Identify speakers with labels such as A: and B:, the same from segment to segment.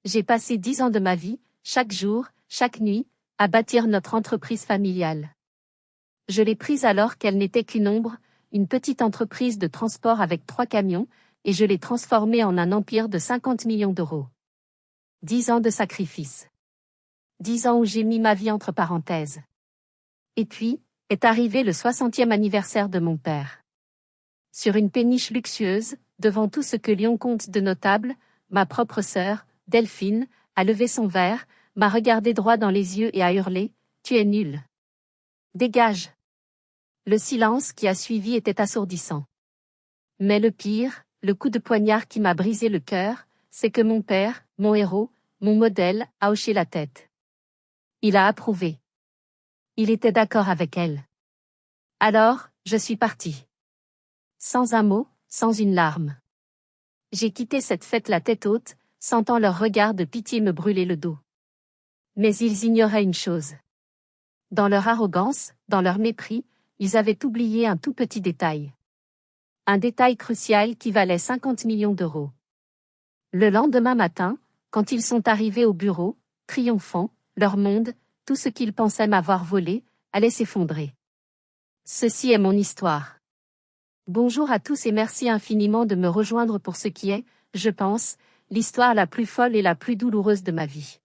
A: J'ai passé 10 ans de ma vie, chaque jour, chaque nuit, à bâtir notre entreprise familiale. Je l'ai prise alors qu'elle n'était qu'une ombre, une petite entreprise de transport avec 3 camions, et je l'ai transformée en un empire de 50 millions d'euros. 10 ans de sacrifice. 10 ans où j'ai mis ma vie entre parenthèses. Et puis, est arrivé le 60e anniversaire de mon père. Sur une péniche luxueuse, devant tout ce que Lyon compte de notable, ma propre sœur, Delphine, a levé son verre, m'a regardé droit dans les yeux et a hurlé « Tu es nul. Dégage !» Le silence qui a suivi était assourdissant. Mais le pire, le coup de poignard qui m'a brisé le cœur, c'est que mon père, mon héros, mon modèle, a hoché la tête. Il a approuvé. Il était d'accord avec elle. Alors, je suis partie. Sans un mot, sans une larme. J'ai quitté cette fête la tête haute, sentant leur regard de pitié me brûler le dos. Mais ils ignoraient une chose. Dans leur arrogance, dans leur mépris, ils avaient oublié un tout petit détail. Un détail crucial qui valait 50 millions d'euros. Le lendemain matin, quand ils sont arrivés au bureau, triomphants, leur monde, tout ce qu'ils pensaient m'avoir volé, allait s'effondrer. Ceci est mon histoire. Bonjour à tous et merci infiniment de me rejoindre pour ce qui est, je pense, l'histoire la plus folle et la plus douloureuse de ma vie.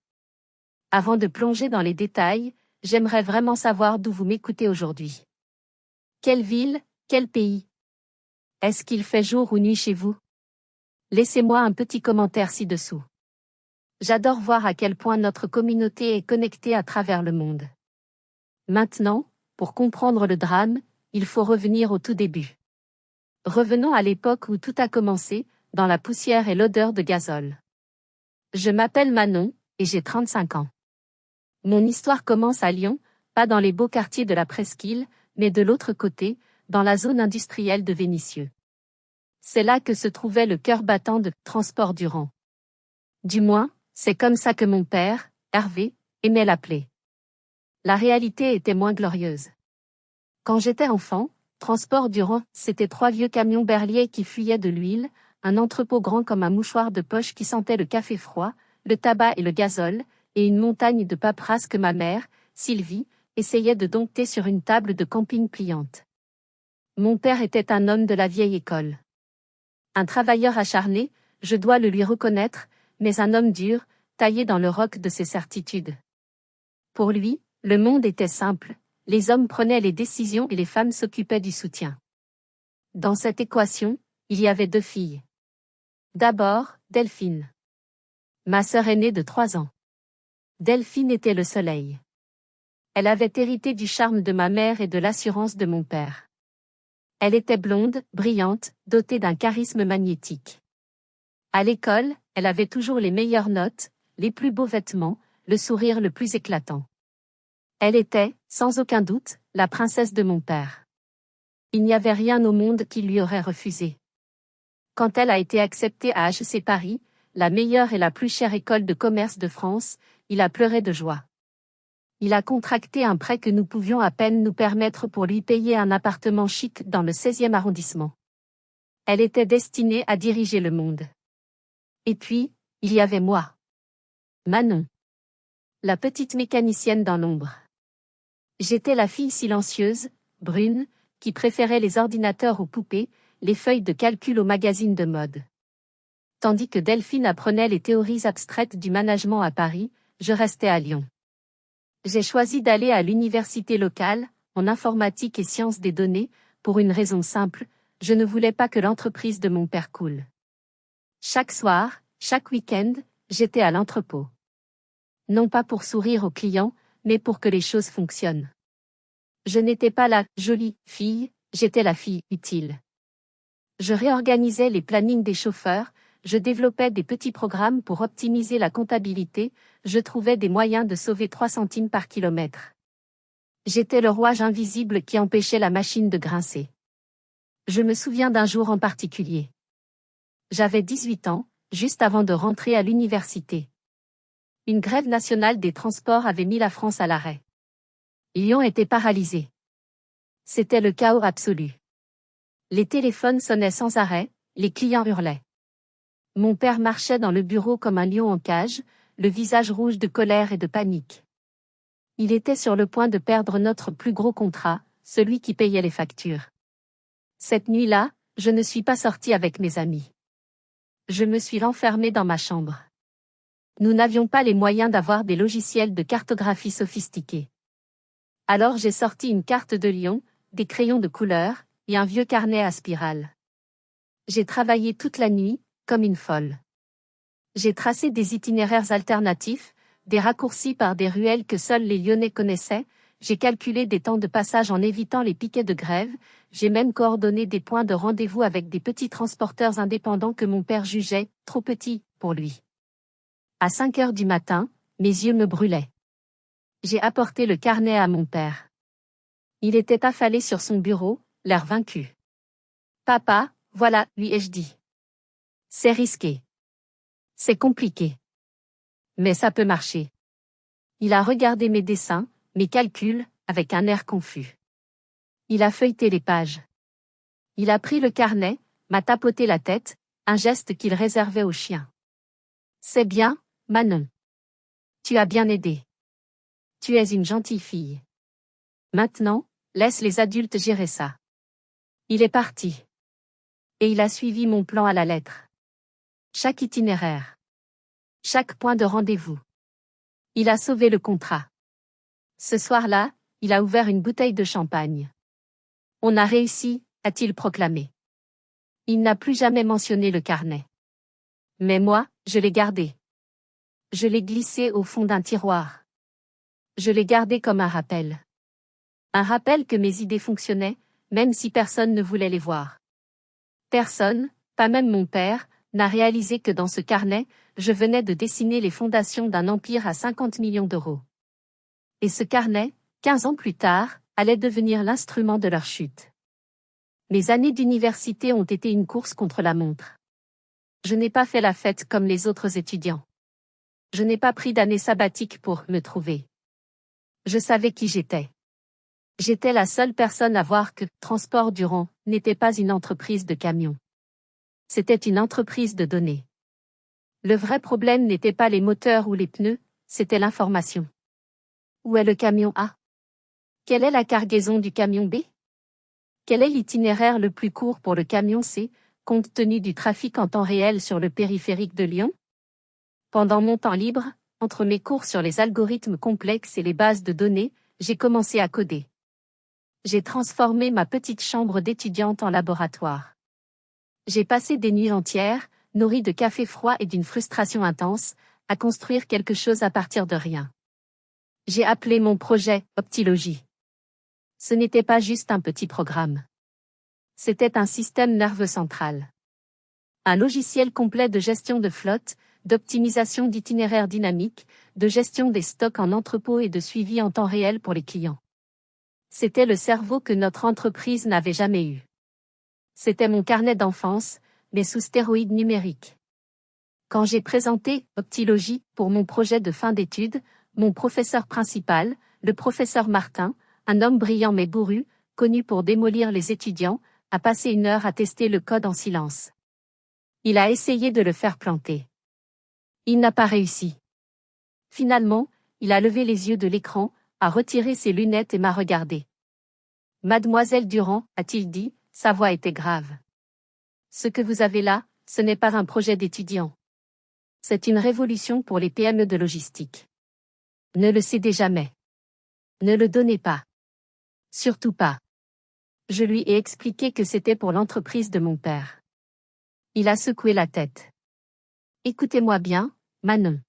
A: Avant de plonger dans les détails, j'aimerais vraiment savoir d'où vous m'écoutez aujourd'hui. Quelle ville, quel pays? Est-ce qu'il fait jour ou nuit chez vous? Laissez-moi un petit commentaire ci-dessous. J'adore voir à quel point notre communauté est connectée à travers le monde. Maintenant, pour comprendre le drame, il faut revenir au tout début. Revenons à l'époque où tout a commencé, dans la poussière et l'odeur de gazole. Je m'appelle Manon, et j'ai 35 ans. Mon histoire commence à Lyon, pas dans les beaux quartiers de la presqu'île, mais de l'autre côté, dans la zone industrielle de Vénissieux. C'est là que se trouvait le cœur battant de Transport Durand. Du moins, c'est comme ça que mon père, Hervé, aimait l'appeler. La réalité était moins glorieuse. Quand j'étais enfant, Transport Durand, c'était 3 vieux camions berliers qui fuyaient de l'huile, un entrepôt grand comme un mouchoir de poche qui sentait le café froid, le tabac et le gazole, et une montagne de paperasse que ma mère, Sylvie, essayait de dompter sur une table de camping pliante. Mon père était un homme de la vieille école. Un travailleur acharné, je dois le lui reconnaître, mais un homme dur, taillé dans le roc de ses certitudes. Pour lui, le monde était simple, les hommes prenaient les décisions et les femmes s'occupaient du soutien. Dans cette équation, il y avait 2 filles. D'abord, Delphine. Ma sœur aînée de 3 ans. Delphine était le soleil. Elle avait hérité du charme de ma mère et de l'assurance de mon père. Elle était blonde, brillante, dotée d'un charisme magnétique. À l'école, elle avait toujours les meilleures notes, les plus beaux vêtements, le sourire le plus éclatant. Elle était, sans aucun doute, la princesse de mon père. Il n'y avait rien au monde qui lui aurait refusé. Quand elle a été acceptée à HEC Paris, la meilleure et la plus chère école de commerce de France, il a pleuré de joie. Il a contracté un prêt que nous pouvions à peine nous permettre pour lui payer un appartement chic dans le 16e arrondissement. Elle était destinée à diriger le monde. Et puis, il y avait moi. Manon. La petite mécanicienne dans l'ombre. J'étais la fille silencieuse, brune, qui préférait les ordinateurs aux poupées, les feuilles de calcul aux magazines de mode. Tandis que Delphine apprenait les théories abstraites du management à Paris, je restais à Lyon. J'ai choisi d'aller à l'université locale, en informatique et sciences des données, pour une raison simple, je ne voulais pas que l'entreprise de mon père coule. Chaque soir, chaque week-end, j'étais à l'entrepôt. Non pas pour sourire aux clients, mais pour que les choses fonctionnent. Je n'étais pas la jolie fille, j'étais la fille utile. Je réorganisais les plannings des chauffeurs, je développais des petits programmes pour optimiser la comptabilité, je trouvais des moyens de sauver 3 centimes par kilomètre. J'étais le rouage invisible qui empêchait la machine de grincer. Je me souviens d'un jour en particulier. J'avais 18 ans, juste avant de rentrer à l'université. Une grève nationale des transports avait mis la France à l'arrêt. Lyon était paralysé. C'était le chaos absolu. Les téléphones sonnaient sans arrêt, les clients hurlaient. Mon père marchait dans le bureau comme un lion en cage, le visage rouge de colère et de panique. Il était sur le point de perdre notre plus gros contrat, celui qui payait les factures. Cette nuit-là, je ne suis pas sortie avec mes amis. Je me suis renfermée dans ma chambre. Nous n'avions pas les moyens d'avoir des logiciels de cartographie sophistiqués. Alors j'ai sorti une carte de Lyon, des crayons de couleur, et un vieux carnet à spirale. J'ai travaillé toute la nuit, comme une folle. J'ai tracé des itinéraires alternatifs, des raccourcis par des ruelles que seuls les Lyonnais connaissaient, j'ai calculé des temps de passage en évitant les piquets de grève, j'ai même coordonné des points de rendez-vous avec des petits transporteurs indépendants que mon père jugeait trop petits pour lui. À 5 heures du matin, mes yeux me brûlaient. J'ai apporté le carnet à mon père. Il était affalé sur son bureau, l'air vaincu. Papa, voilà, lui ai-je dit. C'est risqué. C'est compliqué. Mais ça peut marcher. Il a regardé mes dessins, mes calculs, avec un air confus. Il a feuilleté les pages. Il a pris le carnet, m'a tapoté la tête, un geste qu'il réservait aux chiens. C'est bien, Manon. Tu as bien aidé. Tu es une gentille fille. Maintenant, laisse les adultes gérer ça. Il est parti. Et il a suivi mon plan à la lettre. Chaque itinéraire. Chaque point de rendez-vous. Il a sauvé le contrat. Ce soir-là, il a ouvert une bouteille de champagne. On a réussi, a-t-il proclamé. Il n'a plus jamais mentionné le carnet. Mais moi, je l'ai gardé. Je l'ai glissé au fond d'un tiroir. Je l'ai gardé comme un rappel. Un rappel que mes idées fonctionnaient, même si personne ne voulait les voir. Personne, pas même mon père, n'a réalisé que dans ce carnet, je venais de dessiner les fondations d'un empire à 50 millions d'euros. Et ce carnet, 15 ans plus tard, allait devenir l'instrument de leur chute. Mes années d'université ont été une course contre la montre. Je n'ai pas fait la fête comme les autres étudiants. Je n'ai pas pris d'année sabbatique pour me trouver. Je savais qui j'étais. J'étais la seule personne à voir que Transport Durand n'était pas une entreprise de camions. C'était une entreprise de données. Le vrai problème n'était pas les moteurs ou les pneus, c'était l'information. Où est le camion A? Quelle est la cargaison du camion B? Quel est l'itinéraire le plus court pour le camion C, compte tenu du trafic en temps réel sur le périphérique de Lyon? Pendant mon temps libre, entre mes cours sur les algorithmes complexes et les bases de données, j'ai commencé à coder. J'ai transformé ma petite chambre d'étudiante en laboratoire. J'ai passé des nuits entières, nourries de café froid et d'une frustration intense, à construire quelque chose à partir de rien. J'ai appelé mon projet Optilogie. Ce n'était pas juste un petit programme. C'était un système nerveux central. Un logiciel complet de gestion de flotte, d'optimisation d'itinéraires dynamiques, de gestion des stocks en entrepôt et de suivi en temps réel pour les clients. C'était le cerveau que notre entreprise n'avait jamais eu. C'était mon carnet d'enfance, mais sous stéroïdes numériques. Quand j'ai présenté Optilogie pour mon projet de fin d'études, mon professeur principal, le professeur Martin, un homme brillant mais bourru, connu pour démolir les étudiants, a passé 1 heure à tester le code en silence. Il a essayé de le faire planter. Il n'a pas réussi. Finalement, il a levé les yeux de l'écran, a retiré ses lunettes et m'a regardé. Mademoiselle Durand, a-t-il dit, sa voix était grave. Ce que vous avez là, ce n'est pas un projet d'étudiant. C'est une révolution pour les PME de logistique. Ne le cédez jamais. Ne le donnez pas. Surtout pas. Je lui ai expliqué que c'était pour l'entreprise de mon père. Il a secoué la tête. Écoutez-moi bien, Manon.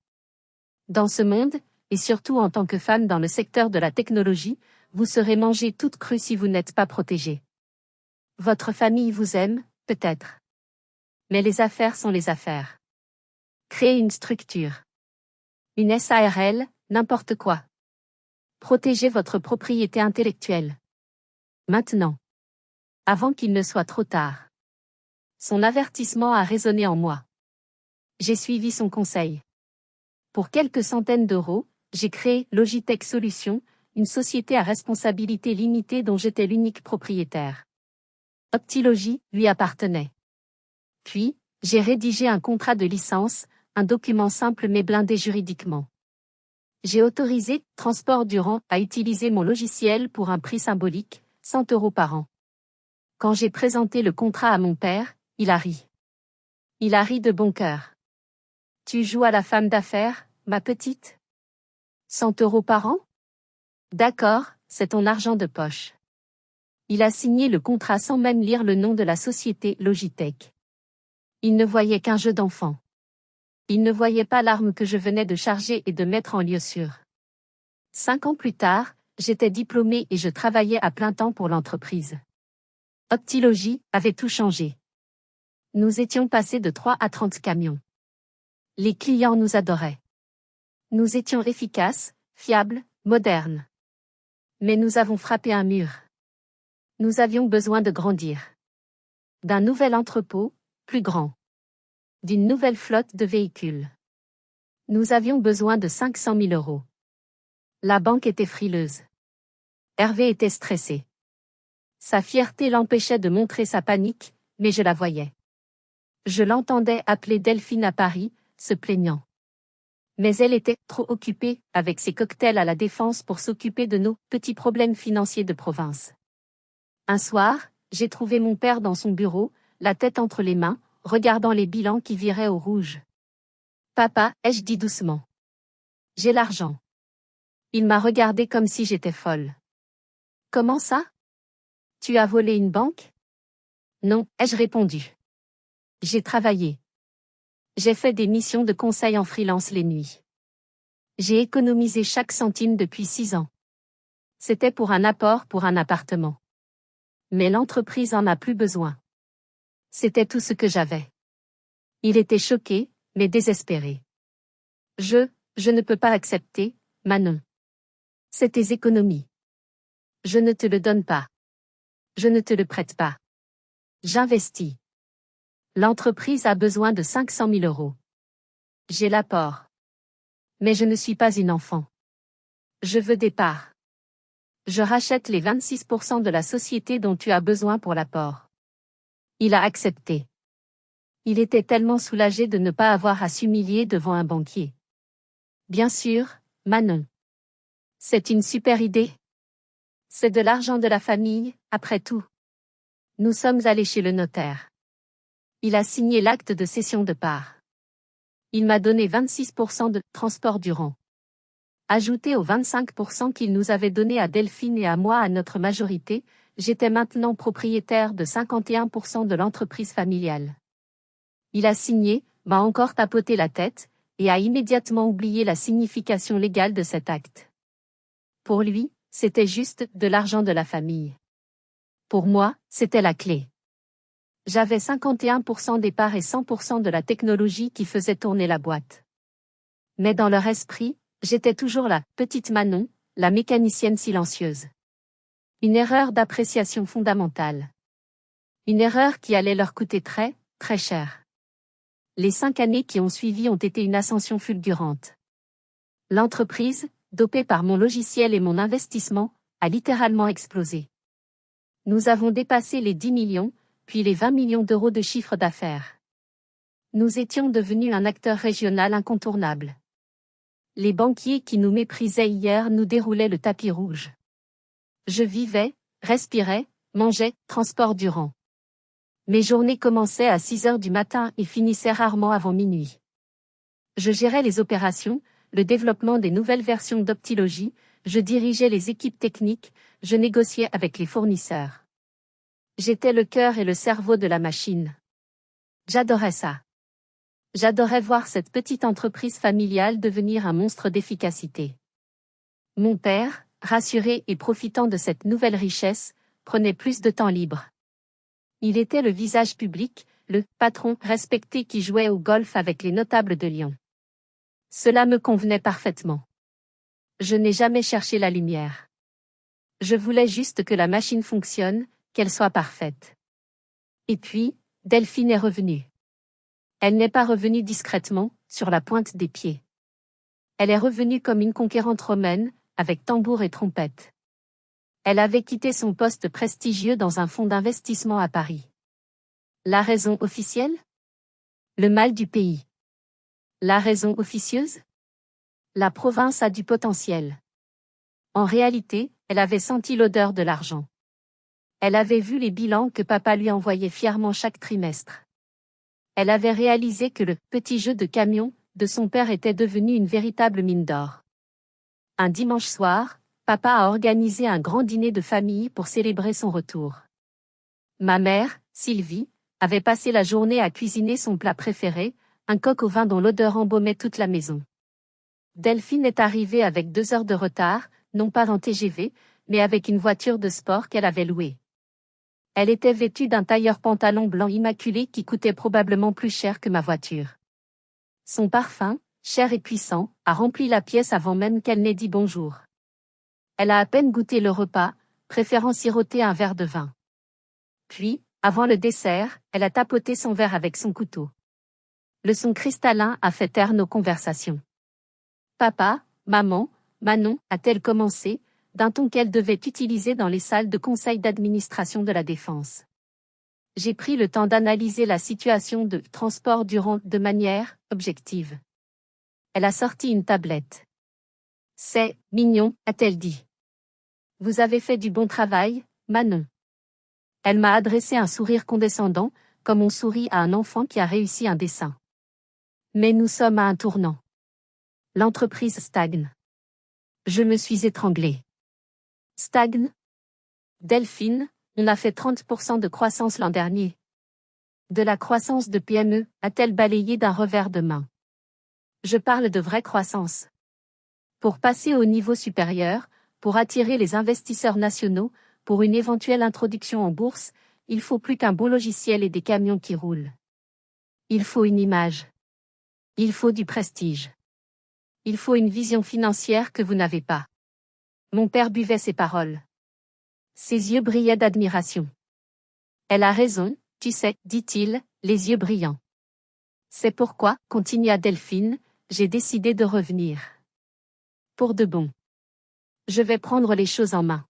A: Dans ce monde, et surtout en tant que femme dans le secteur de la technologie, vous serez mangée toute crue si vous n'êtes pas protégée. Votre famille vous aime, peut-être. Mais les affaires sont les affaires. Créez une structure. Une SARL, n'importe quoi. Protégez votre propriété intellectuelle. Maintenant. Avant qu'il ne soit trop tard. Son avertissement a résonné en moi. J'ai suivi son conseil. Pour quelques centaines d'euros, j'ai créé Logitech Solutions, une société à responsabilité limitée dont j'étais l'unique propriétaire. Optilogie lui appartenait. Puis, J'ai rédigé un contrat de licence, un document simple mais blindé juridiquement. J'ai autorisé Transport Durand à utiliser mon logiciel pour un prix symbolique, 100 € par an. Quand j'ai présenté le contrat à mon père, il a ri. Il a ri de bon cœur. Tu joues à la femme d'affaires, ma petite? 100 € par an? D'accord, c'est ton argent de poche. Il a signé le contrat sans même lire le nom de la société Logitech. Il ne voyait qu'un jeu d'enfant. Il ne voyait pas l'arme que je venais de charger et de mettre en lieu sûr. 5 ans plus tard, j'étais diplômée et je travaillais à plein temps pour l'entreprise. Optilogie avait tout changé. Nous étions passés de 3 à 30 camions. Les clients nous adoraient. Nous étions efficaces, fiables, modernes. Mais nous avons frappé un mur. Nous avions besoin de grandir. D'un nouvel entrepôt, plus grand. D'une nouvelle flotte de véhicules. Nous avions besoin de 500 000 €. La banque était frileuse. Hervé était stressé. Sa fierté l'empêchait de montrer sa panique, mais je la voyais. Je l'entendais appeler Delphine à Paris, se plaignant. Mais elle était trop occupée avec ses cocktails à la Défense pour s'occuper de nos petits problèmes financiers de province. Un soir, j'ai trouvé mon père dans son bureau, la tête entre les mains, regardant les bilans qui viraient au rouge. Papa, ai-je dit doucement. J'ai l'argent. Il m'a regardé comme si j'étais folle. Comment ça? Tu as volé une banque? Non, ai-je répondu. J'ai travaillé. J'ai fait des missions de conseil en freelance les nuits. J'ai économisé chaque centime depuis 6 ans. C'était pour un apport pour un appartement. Mais l'entreprise en a plus besoin. C'était tout ce que j'avais. Il était choqué, mais désespéré. Je ne peux pas accepter, Manon. C'est tes économies. Je ne te le donne pas. Je ne te le prête pas. J'investis. L'entreprise a besoin de 500 000 €. J'ai l'apport. Mais je ne suis pas une enfant. Je veux des parts. Je rachète les 26% de la société dont tu as besoin pour l'apport. Il a accepté. Il était tellement soulagé de ne pas avoir à s'humilier devant un banquier. Bien sûr, Manon. C'est une super idée. C'est de l'argent de la famille, après tout. Nous sommes allés chez le notaire. Il a signé l'acte de cession de parts. Il m'a donné 26% de Transport Durand. Ajouté aux 25% qu'il nous avait donné à Delphine et à moi à notre majorité, j'étais maintenant propriétaire de 51% de l'entreprise familiale. Il a signé, m'a encore tapoté la tête, et a immédiatement oublié la signification légale de cet acte. Pour lui, c'était juste de l'argent de la famille. Pour moi, c'était la clé. J'avais 51% des parts et 100% de la technologie qui faisait tourner la boîte. Mais dans leur esprit, j'étais toujours la petite Manon, la mécanicienne silencieuse. Une erreur d'appréciation fondamentale. Une erreur qui allait leur coûter très, très cher. Les 5 années qui ont suivi ont été une ascension fulgurante. L'entreprise, dopée par mon logiciel et mon investissement, a littéralement explosé. Nous avons dépassé les 10 millions, puis les 20 millions d'euros de chiffre d'affaires. Nous étions devenus un acteur régional incontournable. Les banquiers qui nous méprisaient hier nous déroulaient le tapis rouge. Je vivais, respirais, mangeais, Transport Durand. Mes journées commençaient à 6 heures du matin et finissaient rarement avant minuit. Je gérais les opérations, le développement des nouvelles versions d'Optilogie, je dirigeais les équipes techniques, je négociais avec les fournisseurs. J'étais le cœur et le cerveau de la machine. J'adorais ça. J'adorais voir cette petite entreprise familiale devenir un monstre d'efficacité. Mon père, rassuré et profitant de cette nouvelle richesse, prenait plus de temps libre. Il était le visage public, le patron respecté qui jouait au golf avec les notables de Lyon. Cela me convenait parfaitement. Je n'ai jamais cherché la lumière. Je voulais juste que la machine fonctionne, qu'elle soit parfaite. Et puis, Delphine est revenue. Elle n'est pas revenue discrètement, sur la pointe des pieds. Elle est revenue comme une conquérante romaine, avec tambour et trompette. Elle avait quitté son poste prestigieux dans un fonds d'investissement à Paris. La raison officielle? Le mal du pays. La raison officieuse? La province a du potentiel. En réalité, elle avait senti l'odeur de l'argent. Elle avait vu les bilans que papa lui envoyait fièrement chaque trimestre. Elle avait réalisé que le petit jeu de camion de son père était devenu une véritable mine d'or. Un dimanche soir, papa a organisé un grand dîner de famille pour célébrer son retour. Ma mère, Sylvie, avait passé la journée à cuisiner son plat préféré, un coq au vin dont l'odeur embaumait toute la maison. Delphine est arrivée avec 2 heures de retard, non pas en TGV, mais avec une voiture de sport qu'elle avait louée. Elle était vêtue d'un tailleur pantalon blanc immaculé qui coûtait probablement plus cher que ma voiture. Son parfum, cher et puissant, a rempli la pièce avant même qu'elle n'ait dit bonjour. Elle a à peine goûté le repas, préférant siroter un verre de vin. Puis, avant le dessert, elle a tapoté son verre avec son couteau. Le son cristallin a fait taire nos conversations. Papa, maman, Manon, a-t-elle commencé, d'un ton qu'elle devait utiliser dans les salles de conseil d'administration de la Défense. J'ai pris le temps d'analyser la situation de transport durant de manière objective. Elle a sorti une tablette. C'est mignon, a-t-elle dit. Vous avez fait du bon travail, Manon. Elle m'a adressé un sourire condescendant, comme on sourit à un enfant qui a réussi un dessin. Mais nous sommes à un tournant. L'entreprise stagne. Je me suis étranglée. Stagne? Delphine, on a fait 30% de croissance l'an dernier. De la croissance de PME, a-t-elle balayé d'un revers de main. Je parle de vraie croissance. Pour passer au niveau supérieur, pour attirer les investisseurs nationaux, pour une éventuelle introduction en bourse, il faut plus qu'un bon logiciel et des camions qui roulent. Il faut une image. Il faut du prestige. Il faut une vision financière que vous n'avez pas. Mon père buvait ses paroles. Ses yeux brillaient d'admiration. Elle a raison, tu sais, dit-il, les yeux brillants. C'est pourquoi, continua Delphine, j'ai décidé de revenir. Pour de bon. Je vais prendre les choses en main.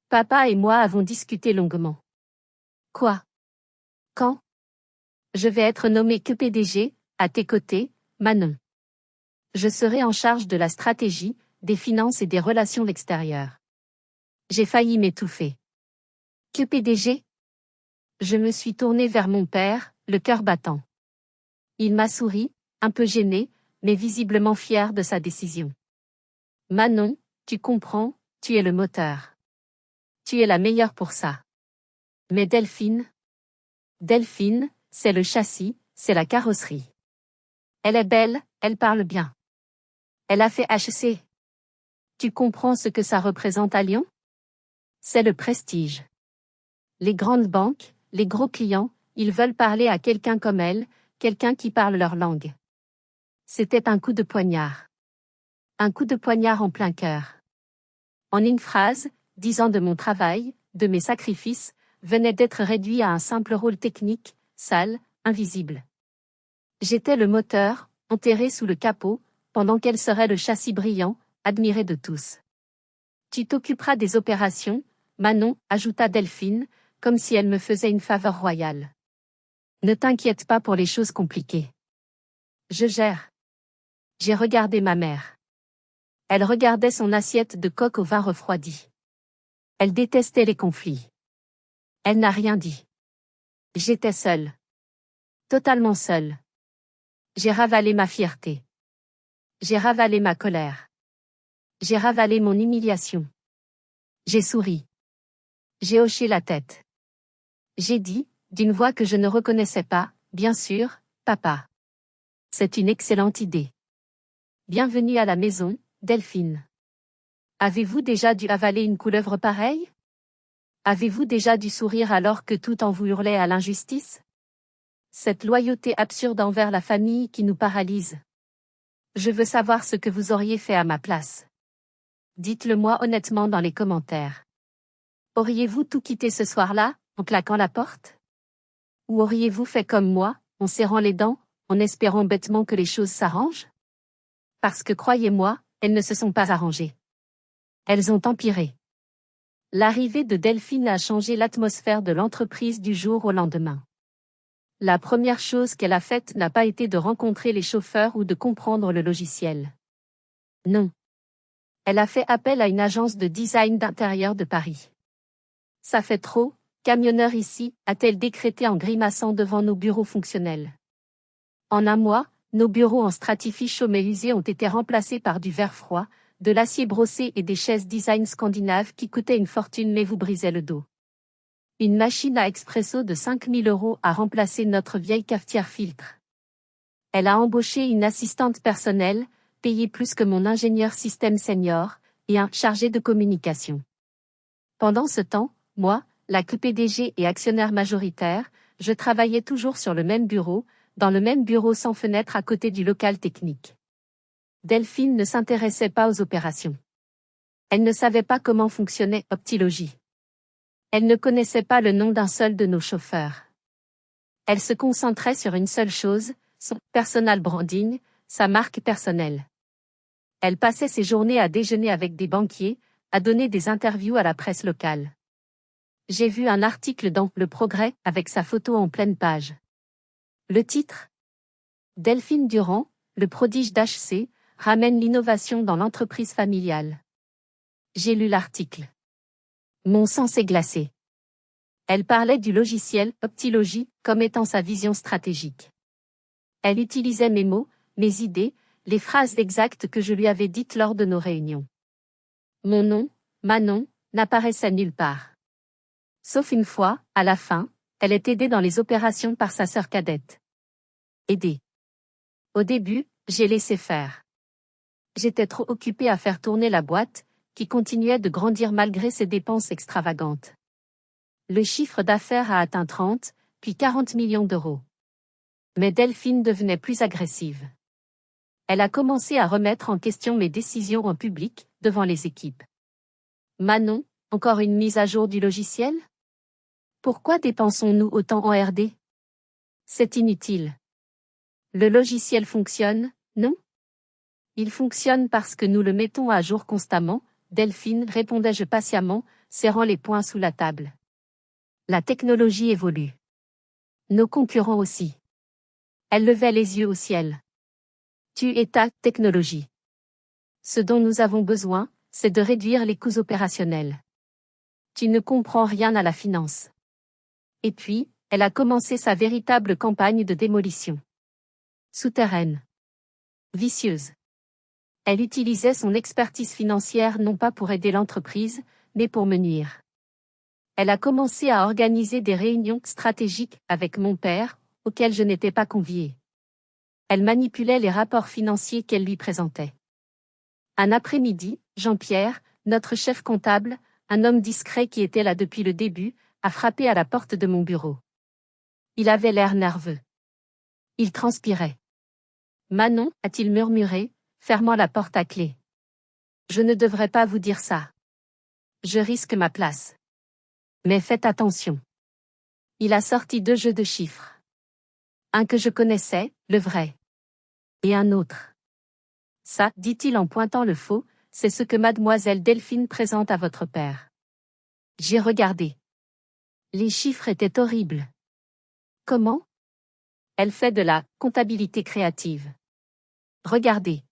A: Papa et moi avons discuté longuement. Quoi? Quand? Je vais être nommé que PDG, à tes côtés, Manon. Je serai en charge de la stratégie, des finances et des relations extérieures. J'ai failli m'étouffer. Que PDG? Je me suis tournée vers mon père, le cœur battant. Il m'a souri, un peu gêné, mais visiblement fier de sa décision. Manon, tu comprends, tu es le moteur. Tu es la meilleure pour ça. Mais Delphine? Delphine, c'est le châssis, c'est la carrosserie. Elle est belle, elle parle bien. Elle a fait HEC. Tu comprends ce que ça représente à Lyon? C'est le prestige. Les grandes banques, les gros clients, ils veulent parler à quelqu'un comme elle, quelqu'un qui parle leur langue. C'était un coup de poignard. Un coup de poignard en plein cœur. En une phrase, 10 ans de mon travail, de mes sacrifices, venaient d'être réduits à un simple rôle technique, sale, invisible. J'étais le moteur, enterré sous le capot, pendant qu'elle serait le châssis brillant, admiré de tous. Tu t'occuperas des opérations, Manon, ajouta Delphine, comme si elle me faisait une faveur royale. Ne t'inquiète pas pour les choses compliquées. Je gère. J'ai regardé ma mère. Elle regardait son assiette de coq au vin refroidi. Elle détestait les conflits. Elle n'a rien dit. J'étais seule. Totalement seule. J'ai ravalé ma fierté. J'ai ravalé ma colère. J'ai ravalé mon humiliation. J'ai souri. J'ai hoché la tête. J'ai dit, d'une voix que je ne reconnaissais pas, bien sûr, papa. C'est une excellente idée. Bienvenue à la maison, Delphine. Avez-vous déjà dû avaler une couleuvre pareille? Avez-vous déjà dû sourire alors que tout en vous hurlait à l'injustice? Cette loyauté absurde envers la famille qui nous paralyse. Je veux savoir ce que vous auriez fait à ma place. Dites-le-moi honnêtement dans les commentaires. Auriez-vous tout quitté ce soir-là, en claquant la porte? Ou auriez-vous fait comme moi, en serrant les dents, en espérant bêtement que les choses s'arrangent? Parce que croyez-moi, elles ne se sont pas arrangées. Elles ont empiré. L'arrivée de Delphine a changé l'atmosphère de l'entreprise du jour au lendemain. La première chose qu'elle a faite n'a pas été de rencontrer les chauffeurs ou de comprendre le logiciel. Non. Elle a fait appel à une agence de design d'intérieur de Paris. Ça fait trop, camionneur ici, a-t-elle décrété en grimaçant devant nos bureaux fonctionnels. En un mois, nos bureaux en stratifie chaume et usés ont été remplacés par du verre froid, de l'acier brossé et des chaises design scandinaves qui coûtaient une fortune mais vous brisaient le dos. Une machine à expresso de 5 000 € a remplacé notre vieille cafetière filtre. Elle a embauché une assistante personnelle, payée plus que mon ingénieur système senior, et un chargé de communication. Pendant ce temps, moi, la PDG et actionnaire majoritaire, je travaillais toujours sur le même bureau, dans le même bureau sans fenêtre à côté du local technique. Delphine ne s'intéressait pas aux opérations. Elle ne savait pas comment fonctionnait Optilogie. Elle ne connaissait pas le nom d'un seul de nos chauffeurs. Elle se concentrait sur une seule chose, son personal branding, sa marque personnelle. Elle passait ses journées à déjeuner avec des banquiers, à donner des interviews à la presse locale. J'ai vu un article dans Le Progrès avec sa photo en pleine page. Le titre ? Delphine Durand, le prodige d'HC, ramène l'innovation dans l'entreprise familiale. J'ai lu l'article. Mon sang s'est glacé. Elle parlait du logiciel Optilogie comme étant sa vision stratégique. Elle utilisait mes mots, mes idées, les phrases exactes que je lui avais dites lors de nos réunions. Mon nom, Manon, n'apparaissait nulle part. Sauf une fois, à la fin, elle est aidée dans les opérations par sa sœur cadette. Aidée. Au début, j'ai laissé faire. J'étais trop occupée à faire tourner la boîte, qui continuait de grandir malgré ses dépenses extravagantes. Le chiffre d'affaires a atteint 30, puis 40 millions d'euros. Mais Delphine devenait plus agressive. Elle a commencé à remettre en question mes décisions en public, devant les équipes. Manon, encore une mise à jour du logiciel ? Pourquoi dépensons-nous autant en R&D ? C'est inutile. Le logiciel fonctionne, non ? Il fonctionne parce que nous le mettons à jour constamment, Delphine, répondais-je patiemment, serrant les poings sous la table. La technologie évolue. Nos concurrents aussi. Elle levait les yeux au ciel. Tu es ta technologie. Ce dont nous avons besoin, c'est de réduire les coûts opérationnels. Tu ne comprends rien à la finance. Et puis, elle a commencé sa véritable campagne de démolition. Souterraine. Vicieuse. Elle utilisait son expertise financière non pas pour aider l'entreprise, mais pour me nuire. Elle a commencé à organiser des réunions stratégiques avec mon père, auxquelles je n'étais pas conviée. Elle manipulait les rapports financiers qu'elle lui présentait. Un après-midi, Jean-Pierre, notre chef comptable, un homme discret qui était là depuis le début, a frappé à la porte de mon bureau. Il avait l'air nerveux. Il transpirait. Manon, a-t-il murmuré, fermant la porte à clé. Je ne devrais pas vous dire ça. Je risque ma place. Mais faites attention. Il a sorti 2 jeux de chiffres. Un que je connaissais, le vrai. Et un autre. Ça, dit-il en pointant le faux, c'est ce que mademoiselle Delphine présente à votre père. J'ai regardé. Les chiffres étaient horribles. Comment ? Elle fait de la comptabilité créative. Regardez.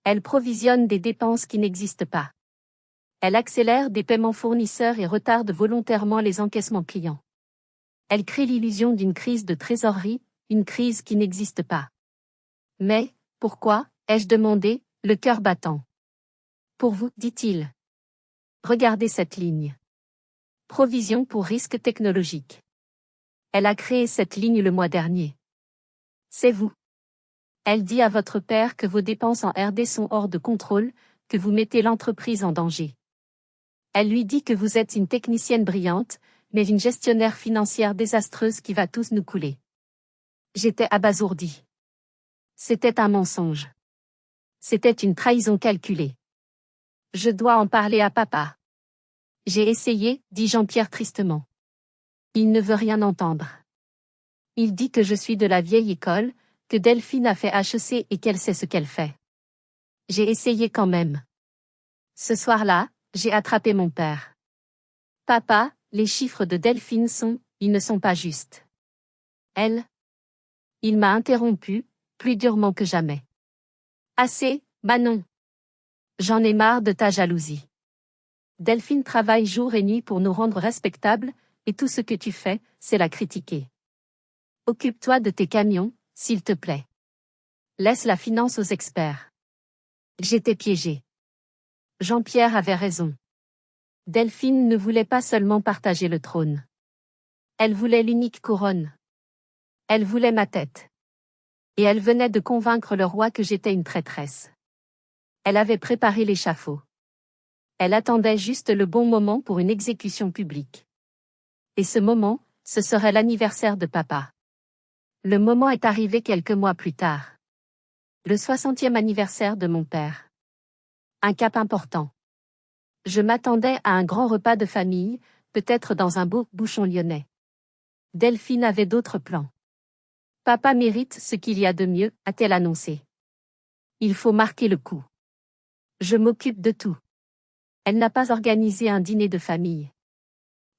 A: Elle provisionne des dépenses qui n'existent pas. Elle accélère des paiements fournisseurs et retarde volontairement les encaissements clients. Elle crée l'illusion d'une crise de trésorerie, une crise qui n'existe pas. Mais, pourquoi, ai-je demandé, le cœur battant. Pour vous, dit-il. Regardez cette ligne. Provision pour risque technologique. Elle a créé cette ligne le mois dernier. C'est vous. Elle dit à votre père que vos dépenses en R&D sont hors de contrôle, que vous mettez l'entreprise en danger. Elle lui dit que vous êtes une technicienne brillante, mais une gestionnaire financière désastreuse qui va tous nous couler. J'étais abasourdi. C'était un mensonge. C'était une trahison calculée. Je dois en parler à papa. J'ai essayé, dit Jean-Pierre tristement. Il ne veut rien entendre. Il dit que je suis de la vieille école, que Delphine a fait HEC et qu'elle sait ce qu'elle fait. J'ai essayé quand même. Ce soir-là, j'ai attrapé mon père. Papa, les chiffres de Delphine ils ne sont pas justes. Elle. Il m'a interrompu, plus durement que jamais. Assez, Manon. J'en ai marre de ta jalousie. Delphine travaille jour et nuit pour nous rendre respectables, et tout ce que tu fais, c'est la critiquer. Occupe-toi de tes camions, s'il te plaît. Laisse la finance aux experts. J'étais piégée. Jean-Pierre avait raison. Delphine ne voulait pas seulement partager le trône. Elle voulait l'unique couronne. Elle voulait ma tête. Et elle venait de convaincre le roi que j'étais une traîtresse. Elle avait préparé l'échafaud. Elle attendait juste le bon moment pour une exécution publique. Et ce moment, ce serait l'anniversaire de papa. Le moment est arrivé quelques mois plus tard. Le 60e anniversaire de mon père. Un cap important. Je m'attendais à un grand repas de famille, peut-être dans un beau bouchon lyonnais. Delphine avait d'autres plans. Papa mérite ce qu'il y a de mieux, a-t-elle annoncé. Il faut marquer le coup. Je m'occupe de tout. Elle n'a pas organisé un dîner de famille.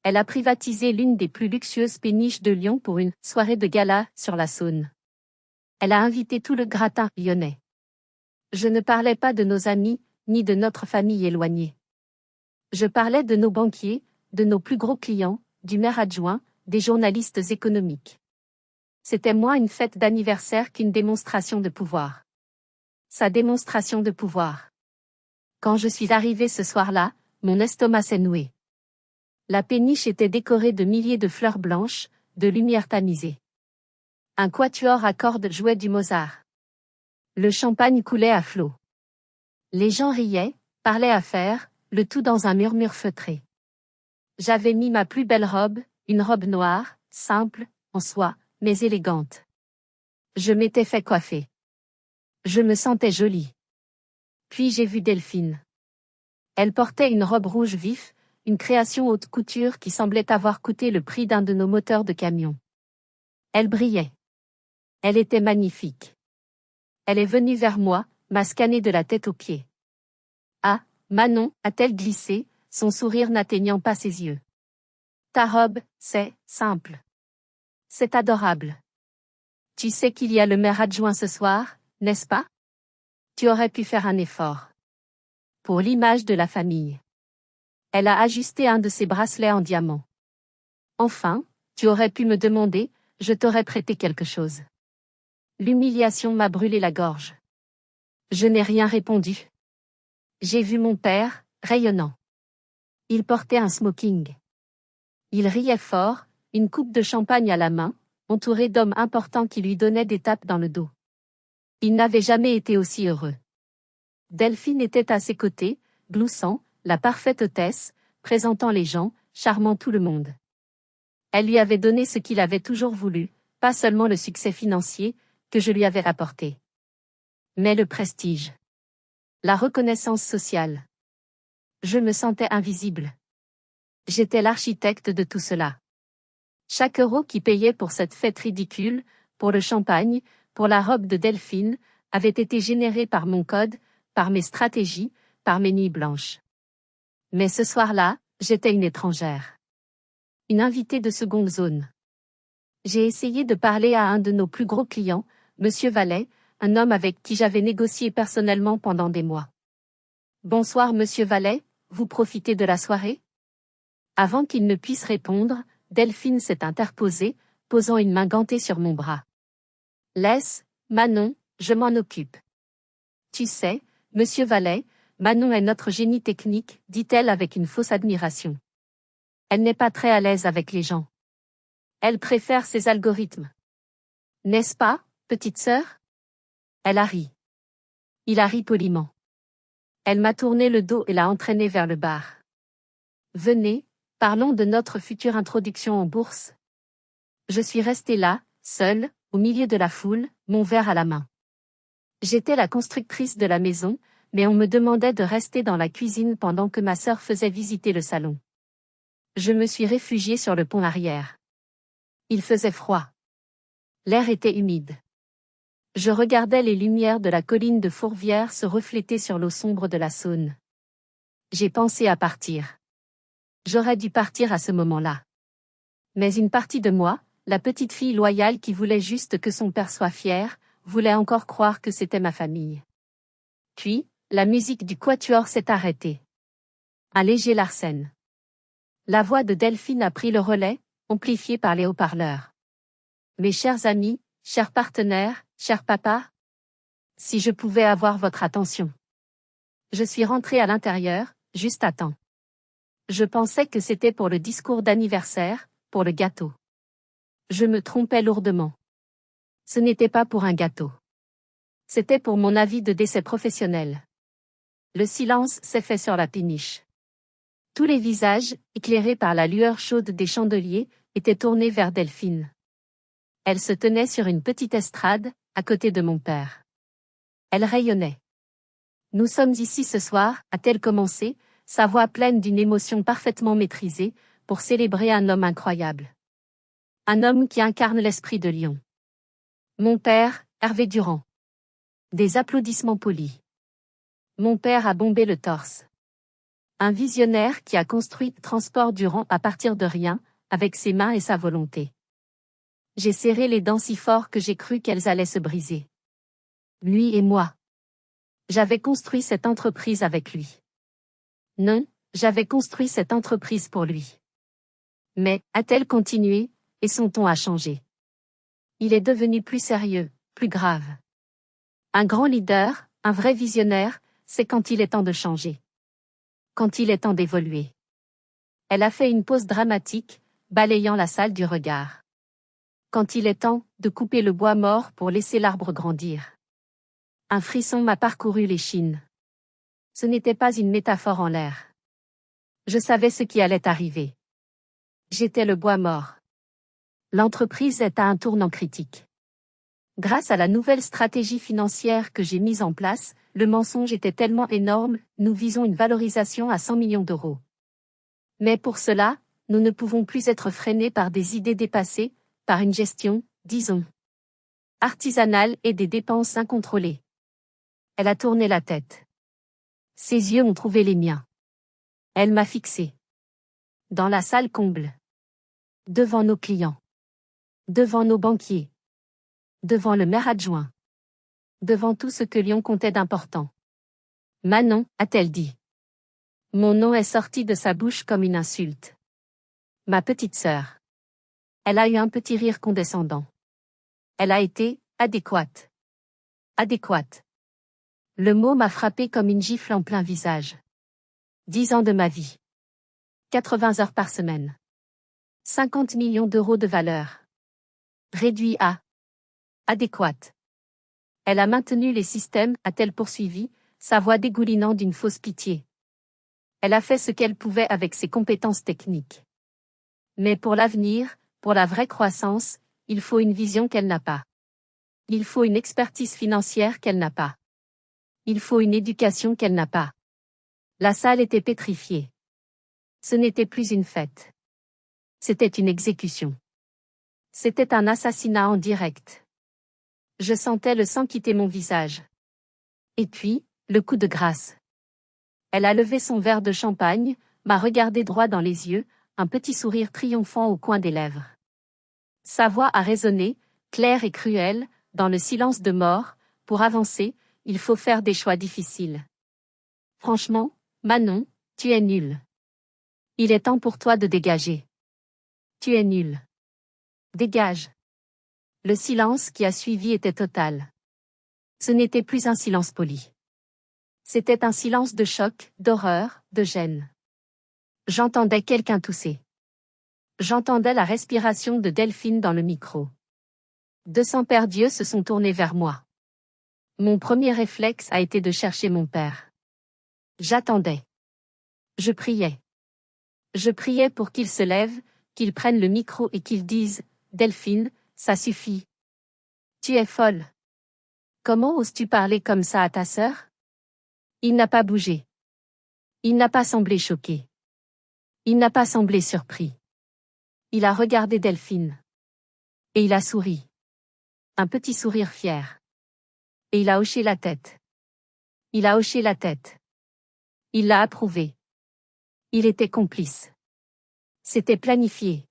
A: Elle a privatisé l'une des plus luxueuses péniches de Lyon pour une soirée de gala sur la Saône. Elle a invité tout le gratin lyonnais. Je ne parlais pas de nos amis, ni de notre famille éloignée. Je parlais de nos banquiers, de nos plus gros clients, du maire adjoint, des journalistes économiques. C'était moins une fête d'anniversaire qu'une démonstration de pouvoir. Sa démonstration de pouvoir. Quand je suis arrivée ce soir-là, mon estomac s'est noué. La péniche était décorée de milliers de fleurs blanches, de lumières tamisées. Un quatuor à cordes jouait du Mozart. Le champagne coulait à flots. Les gens riaient, parlaient affaires, le tout dans un murmure feutré. J'avais mis ma plus belle robe, une robe noire, simple, en soie, mais élégante. Je m'étais fait coiffer. Je me sentais jolie. Puis j'ai vu Delphine. Elle portait une robe rouge vif, une création haute couture qui semblait avoir coûté le prix d'un de nos moteurs de camion. Elle brillait. Elle était magnifique. Elle est venue vers moi, m'a scanné de la tête aux pieds. Ah, Manon, a-t-elle glissé, son sourire n'atteignant pas ses yeux. Ta robe, c'est simple. C'est adorable. Tu sais qu'il y a le maire adjoint ce soir, n'est-ce pas? Tu aurais pu faire un effort. Pour l'image de la famille. Elle a ajusté un de ses bracelets en diamant. Enfin, tu aurais pu me demander, je t'aurais prêté quelque chose. L'humiliation m'a brûlé la gorge. Je n'ai rien répondu. J'ai vu mon père, rayonnant. Il portait un smoking. Il riait fort, une coupe de champagne à la main, entouré d'hommes importants qui lui donnaient des tapes dans le dos. Il n'avait jamais été aussi heureux. Delphine était à ses côtés, gloussant, la parfaite hôtesse, présentant les gens, charmant tout le monde. Elle lui avait donné ce qu'il avait toujours voulu, pas seulement le succès financier, que je lui avais apporté. Mais le prestige. La reconnaissance sociale. Je me sentais invisible. J'étais l'architecte de tout cela. Chaque euro qui payait pour cette fête ridicule, pour le champagne, pour la robe de Delphine, avait été généré par mon code, par mes stratégies, par mes nuits blanches. Mais ce soir-là, j'étais une étrangère. Une invitée de seconde zone. J'ai essayé de parler à un de nos plus gros clients, Monsieur Vallet, un homme avec qui j'avais négocié personnellement pendant des mois. Bonsoir Monsieur Vallet, vous profitez de la soirée? Avant qu'il ne puisse répondre, Delphine s'est interposée, posant une main gantée sur mon bras. Laisse, Manon, je m'en occupe. Tu sais, Monsieur Vallet, Manon est notre génie technique, dit-elle avec une fausse admiration. Elle n'est pas très à l'aise avec les gens. Elle préfère ses algorithmes. N'est-ce pas, petite sœur? Elle a ri. Il a ri poliment. Elle m'a tourné le dos et l'a entraîné vers le bar. Venez, parlons de notre future introduction en bourse. Je suis restée là, seule, au milieu de la foule, mon verre à la main. J'étais la constructrice de la maison, mais on me demandait de rester dans la cuisine pendant que ma sœur faisait visiter le salon. Je me suis réfugiée sur le pont arrière. Il faisait froid. L'air était humide. Je regardais les lumières de la colline de Fourvière se refléter sur l'eau sombre de la Saône. J'ai pensé à partir. J'aurais dû partir à ce moment-là. Mais une partie de moi, la petite fille loyale qui voulait juste que son père soit fier, voulait encore croire que c'était ma famille. Puis, la musique du quatuor s'est arrêtée. Un léger Larsen. La voix de Delphine a pris le relais, amplifiée par les haut-parleurs. Mes chers amis, chers partenaires, cher papa, si je pouvais avoir votre attention. Je suis rentrée à l'intérieur, juste à temps. Je pensais que c'était pour le discours d'anniversaire, pour le gâteau. Je me trompais lourdement. Ce n'était pas pour un gâteau. C'était pour mon avis de décès professionnel. Le silence s'est fait sur la péniche. Tous les visages, éclairés par la lueur chaude des chandeliers, étaient tournés vers Delphine. Elle se tenait sur une petite estrade, à côté de mon père. Elle rayonnait. Nous sommes ici ce soir, a-t-elle commencé, sa voix pleine d'une émotion parfaitement maîtrisée, pour célébrer un homme incroyable. Un homme qui incarne l'esprit de lion. Mon père, Hervé Durand. Des applaudissements polis. Mon père a bombé le torse. Un visionnaire qui a construit Transport Durand à partir de rien, avec ses mains et sa volonté. J'ai serré les dents si fort que j'ai cru qu'elles allaient se briser. Lui et moi. J'avais construit cette entreprise avec lui. Non, j'avais construit cette entreprise pour lui. Mais, a-t-elle continué, et son ton a changé. Il est devenu plus sérieux, plus grave. Un grand leader, un vrai visionnaire, c'est quand il est temps de changer. Quand il est temps d'évoluer. Elle a fait une pause dramatique, balayant la salle du regard. Quand il est temps de couper le bois mort pour laisser l'arbre grandir. Un frisson m'a parcouru l'échine. Ce n'était pas une métaphore en l'air. Je savais ce qui allait arriver. J'étais le bois mort. L'entreprise est à un tournant critique. Grâce à la nouvelle stratégie financière que j'ai mise en place, le mensonge était tellement énorme, nous visons une valorisation à 100 millions d'euros. Mais pour cela, nous ne pouvons plus être freinés par des idées dépassées, par une gestion, disons, artisanale et des dépenses incontrôlées. Elle a tourné la tête. Ses yeux ont trouvé les miens. Elle m'a fixé. Dans la salle comble. Devant nos clients. Devant nos banquiers. Devant le maire adjoint. Devant tout ce que Lyon comptait d'important. Manon, a-t-elle dit. Mon nom est sorti de sa bouche comme une insulte. Ma petite sœur. Elle a eu un petit rire condescendant. Elle a été adéquate. Adéquate. Le mot m'a frappé comme une gifle en plein visage. 10 ans de ma vie. 80 heures par semaine. 50 millions d'euros de valeur. Réduit à adéquate. Elle a maintenu les systèmes, a-t-elle poursuivi, sa voix dégoulinant d'une fausse pitié. Elle a fait ce qu'elle pouvait avec ses compétences techniques. Mais pour l'avenir, pour la vraie croissance, il faut une vision qu'elle n'a pas. Il faut une expertise financière qu'elle n'a pas. Il faut une éducation qu'elle n'a pas. La salle était pétrifiée. Ce n'était plus une fête. C'était une exécution. C'était un assassinat en direct. Je sentais le sang quitter mon visage. Et puis, le coup de grâce. Elle a levé son verre de champagne, m'a regardé droit dans les yeux, un petit sourire triomphant au coin des lèvres. Sa voix a résonné, claire et cruelle, dans le silence de mort. Pour avancer, il faut faire des choix difficiles. Franchement, Manon, tu es nulle. Il est temps pour toi de dégager. Tu es nulle. Dégage. Le silence qui a suivi était total. Ce n'était plus un silence poli. C'était un silence de choc, d'horreur, de gêne. J'entendais quelqu'un tousser. J'entendais la respiration de Delphine dans le micro. 200 pères Dieu se sont tournés vers moi. Mon premier réflexe a été de chercher mon père. J'attendais. Je priais. Je priais pour qu'il se lève, qu'il prenne le micro et qu'il dise « Delphine, ça suffit. Tu es folle. Comment oses-tu parler comme ça à ta sœur ?» Il n'a pas bougé. Il n'a pas semblé choqué. Il n'a pas semblé surpris. Il a regardé Delphine. Et il a souri. Un petit sourire fier. Et il a hoché la tête. Il a hoché la tête. Il l'a approuvé. Il était complice. C'était planifié.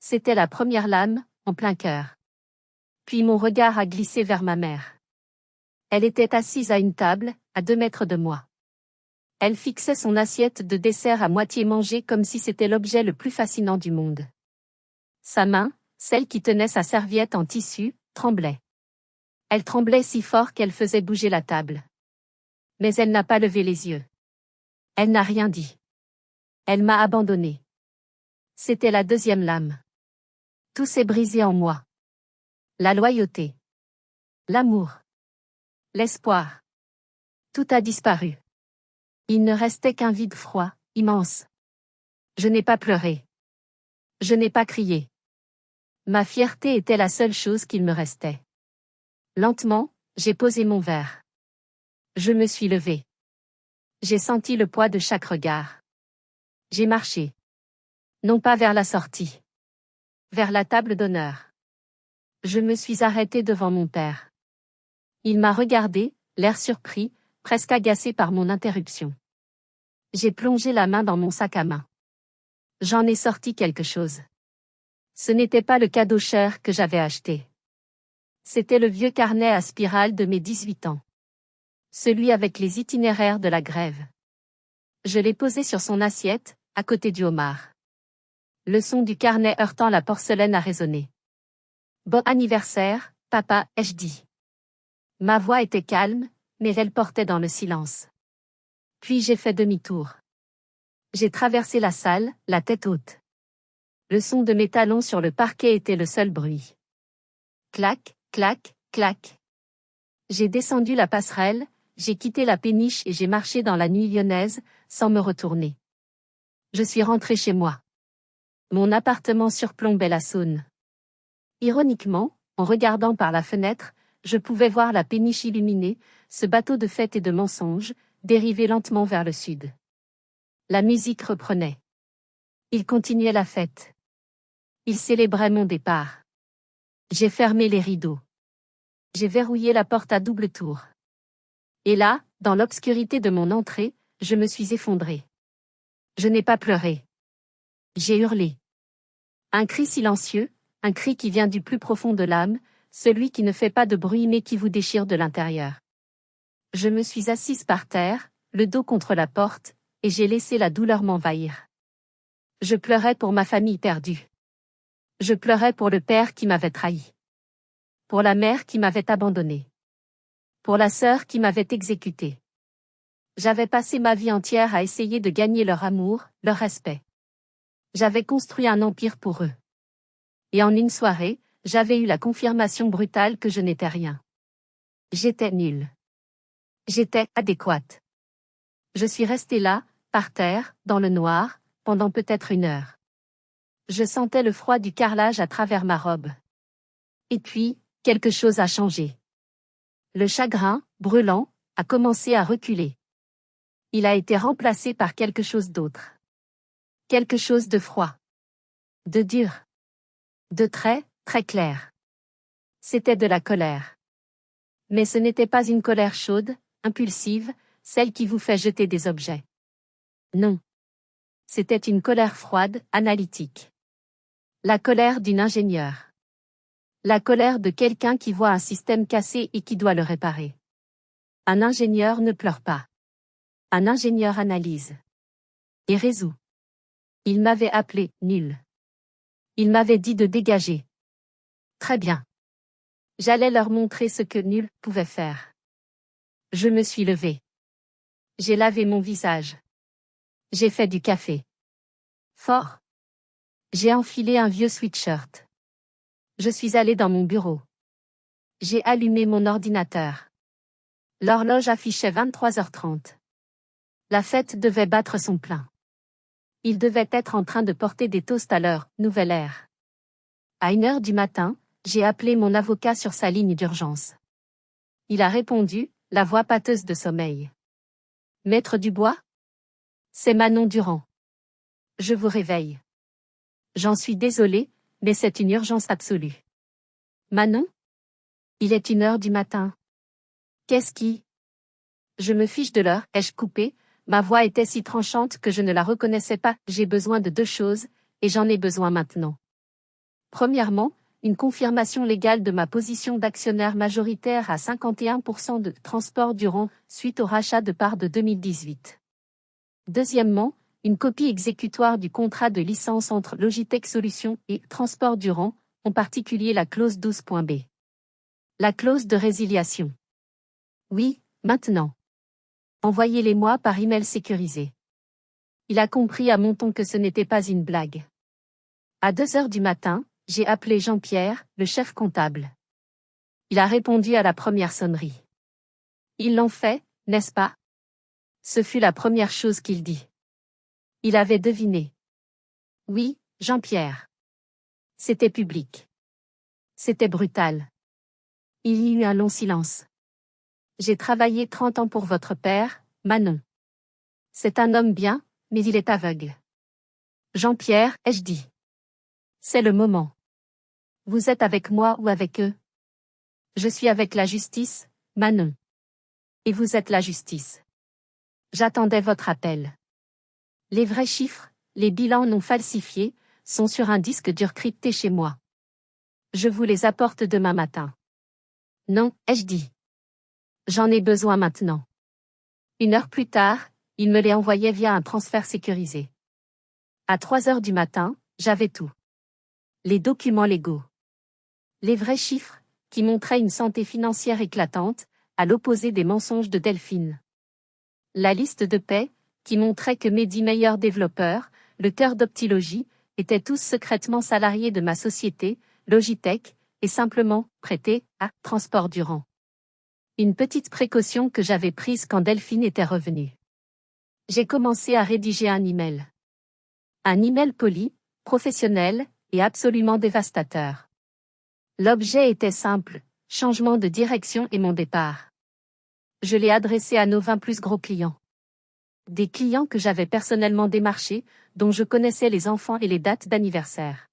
A: C'était la première lame, en plein cœur. Puis mon regard a glissé vers ma mère. Elle était assise à une table, à 2 mètres de moi. Elle fixait son assiette de dessert à moitié mangée comme si c'était l'objet le plus fascinant du monde. Sa main, celle qui tenait sa serviette en tissu, tremblait. Elle tremblait si fort qu'elle faisait bouger la table. Mais elle n'a pas levé les yeux. Elle n'a rien dit. Elle m'a abandonné. C'était la 2e lame. Tout s'est brisé en moi. La loyauté. L'amour. L'espoir. Tout a disparu. Il ne restait qu'un vide froid, immense. Je n'ai pas pleuré. Je n'ai pas crié. Ma fierté était la seule chose qu'il me restait. Lentement, j'ai posé mon verre. Je me suis levée. J'ai senti le poids de chaque regard. J'ai marché. Non pas vers la sortie. Vers la table d'honneur. Je me suis arrêtée devant mon père. Il m'a regardé, l'air surpris, presque agacé par mon interruption. J'ai plongé la main dans mon sac à main. J'en ai sorti quelque chose. Ce n'était pas le cadeau cher que j'avais acheté. C'était le vieux carnet à spirale de mes 18 ans. Celui avec les itinéraires de la grève. Je l'ai posé sur son assiette, à côté du homard. Le son du carnet heurtant la porcelaine a résonné. Bon anniversaire, papa, ai-je dit. Ma voix était calme, mais elle portait dans le silence. Puis j'ai fait demi-tour. J'ai traversé la salle, la tête haute. Le son de mes talons sur le parquet était le seul bruit. Clac, clac, clac. J'ai descendu la passerelle, j'ai quitté la péniche et j'ai marché dans la nuit lyonnaise, sans me retourner. Je suis rentré chez moi. Mon appartement surplombait la Saône. Ironiquement, en regardant par la fenêtre, je pouvais voir la péniche illuminée, ce bateau de fête et de mensonges, dériver lentement vers le sud. La musique reprenait. Il continuait la fête. Il célébrait mon départ. J'ai fermé les rideaux. J'ai verrouillé la porte à double tour. Et là, dans l'obscurité de mon entrée, je me suis effondrée. Je n'ai pas pleuré. J'ai hurlé. Un cri silencieux, un cri qui vient du plus profond de l'âme, celui qui ne fait pas de bruit mais qui vous déchire de l'intérieur. Je me suis assise par terre, le dos contre la porte, et j'ai laissé la douleur m'envahir. Je pleurais pour ma famille perdue. Je pleurais pour le père qui m'avait trahi. Pour la mère qui m'avait abandonné. Pour la sœur qui m'avait exécuté. J'avais passé ma vie entière à essayer de gagner leur amour, leur respect. J'avais construit un empire pour eux. Et en une soirée, j'avais eu la confirmation brutale que je n'étais rien. J'étais nulle. J'étais adéquate. Je suis restée là, par terre, dans le noir, pendant peut-être 1 heure. Je sentais le froid du carrelage à travers ma robe. Et puis, quelque chose a changé. Le chagrin, brûlant, a commencé à reculer. Il a été remplacé par quelque chose d'autre. Quelque chose de froid. De dur. De très, très clair. C'était de la colère. Mais ce n'était pas une colère chaude, impulsive, celle qui vous fait jeter des objets. Non. C'était une colère froide, analytique. La colère d'une ingénieure. La colère de quelqu'un qui voit un système cassé et qui doit le réparer. Un ingénieur ne pleure pas. Un ingénieur analyse. Et résout. Il m'avait appelé nul. Il m'avait dit de dégager. Très bien. J'allais leur montrer ce que nul pouvait faire. Je me suis levée. J'ai lavé mon visage. J'ai fait du café. Fort. J'ai enfilé un vieux sweatshirt. Je suis allée dans mon bureau. J'ai allumé mon ordinateur. L'horloge affichait 23h30. La fête devait battre son plein. Il devait être en train de porter des toasts à leur nouvelle ère. À 1h du matin, j'ai appelé mon avocat sur sa ligne d'urgence. Il a répondu, la voix pâteuse de sommeil. Maître Dubois? C'est Manon Durand. Je vous réveille. J'en suis désolée, mais c'est une urgence absolue. Manon? Il est 1h du matin. Qu'est-ce qui? Je me fiche de l'heure, ai-je coupé, ma voix était si tranchante que je ne la reconnaissais pas. J'ai besoin de 2 choses, et j'en ai besoin maintenant. Premièrement, une confirmation légale de ma position d'actionnaire majoritaire à 51% de Transport Durand suite au rachat de parts de 2018. Deuxièmement, une copie exécutoire du contrat de licence entre Logitech Solutions et Transport Durand, en particulier la clause 12.b. La clause de résiliation. Oui, maintenant. Envoyez-les-moi par email sécurisé. Il a compris à mon ton que ce n'était pas une blague. À 2 heures du matin, j'ai appelé Jean-Pierre, le chef comptable. Il a répondu à la première sonnerie. Ils l'ont fait, n'est-ce pas? Ce fut la première chose qu'il dit. Il avait deviné. Oui, Jean-Pierre. C'était public. C'était brutal. Il y eut un long silence. J'ai travaillé 30 ans pour votre père, Manon. C'est un homme bien, mais il est aveugle. Jean-Pierre, ai-je dit. C'est le moment. Vous êtes avec moi ou avec eux? Je suis avec la justice, Manon. Et vous êtes la justice. J'attendais votre appel. Les vrais chiffres, les bilans non falsifiés, sont sur un disque dur crypté chez moi. Je vous les apporte demain matin. Non, ai-je dit. J'en ai besoin maintenant. 1 heure plus tard, il me les envoyait via un transfert sécurisé. À 3 heures du matin, j'avais tout. Les documents légaux. Les vrais chiffres, qui montraient une santé financière éclatante, à l'opposé des mensonges de Delphine. La liste de paie, qui montrait que mes 10 meilleurs développeurs, le cœur d'Optilogie, étaient tous secrètement salariés de ma société, Logitech, et simplement prêtés à Transport Durand. Une petite précaution que j'avais prise quand Delphine était revenue. J'ai commencé à rédiger un email. Un email poli, professionnel, et absolument dévastateur. L'objet était simple, changement de direction et mon départ. Je l'ai adressé à nos 20 plus gros clients. Des clients que j'avais personnellement démarchés, dont je connaissais les enfants et les dates d'anniversaire.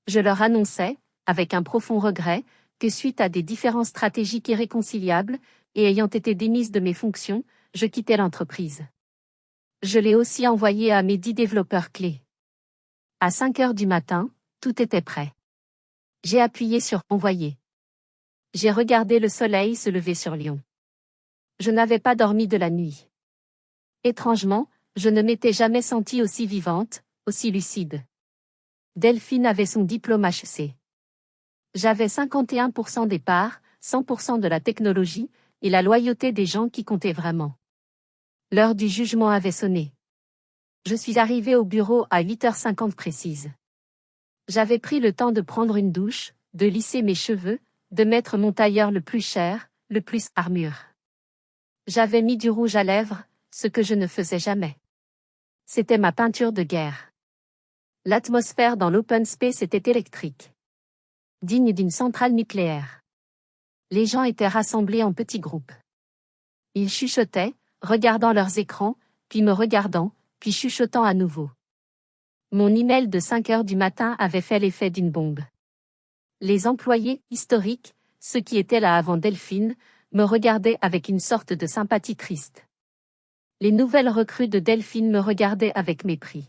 A: Je leur annonçais, avec un profond regret, que suite à des différences stratégiques irréconciliables, et ayant été démise de mes fonctions, je quittais l'entreprise. Je l'ai aussi envoyé à mes 10 développeurs clés. À 5 heures du matin, tout était prêt. J'ai appuyé sur « Envoyer ». J'ai regardé le soleil se lever sur Lyon. Je n'avais pas dormi de la nuit. Étrangement, je ne m'étais jamais sentie aussi vivante, aussi lucide. Delphine avait son diplôme HEC. J'avais 51% des parts, 100% de la technologie, et la loyauté des gens qui comptaient vraiment. L'heure du jugement avait sonné. Je suis arrivée au bureau à 8h50 précise. J'avais pris le temps de prendre une douche, de lisser mes cheveux, de mettre mon tailleur le plus cher, le plus armure. J'avais mis du rouge à lèvres, ce que je ne faisais jamais. C'était ma peinture de guerre. L'atmosphère dans l'open space était électrique. Digne d'une centrale nucléaire. Les gens étaient rassemblés en petits groupes. Ils chuchotaient, regardant leurs écrans, puis me regardant, puis chuchotant à nouveau. Mon email de 5 heures du matin avait fait l'effet d'une bombe. Les employés, historiques, ceux qui étaient là avant Delphine, me regardaient avec une sorte de sympathie triste. Les nouvelles recrues de Delphine me regardaient avec mépris.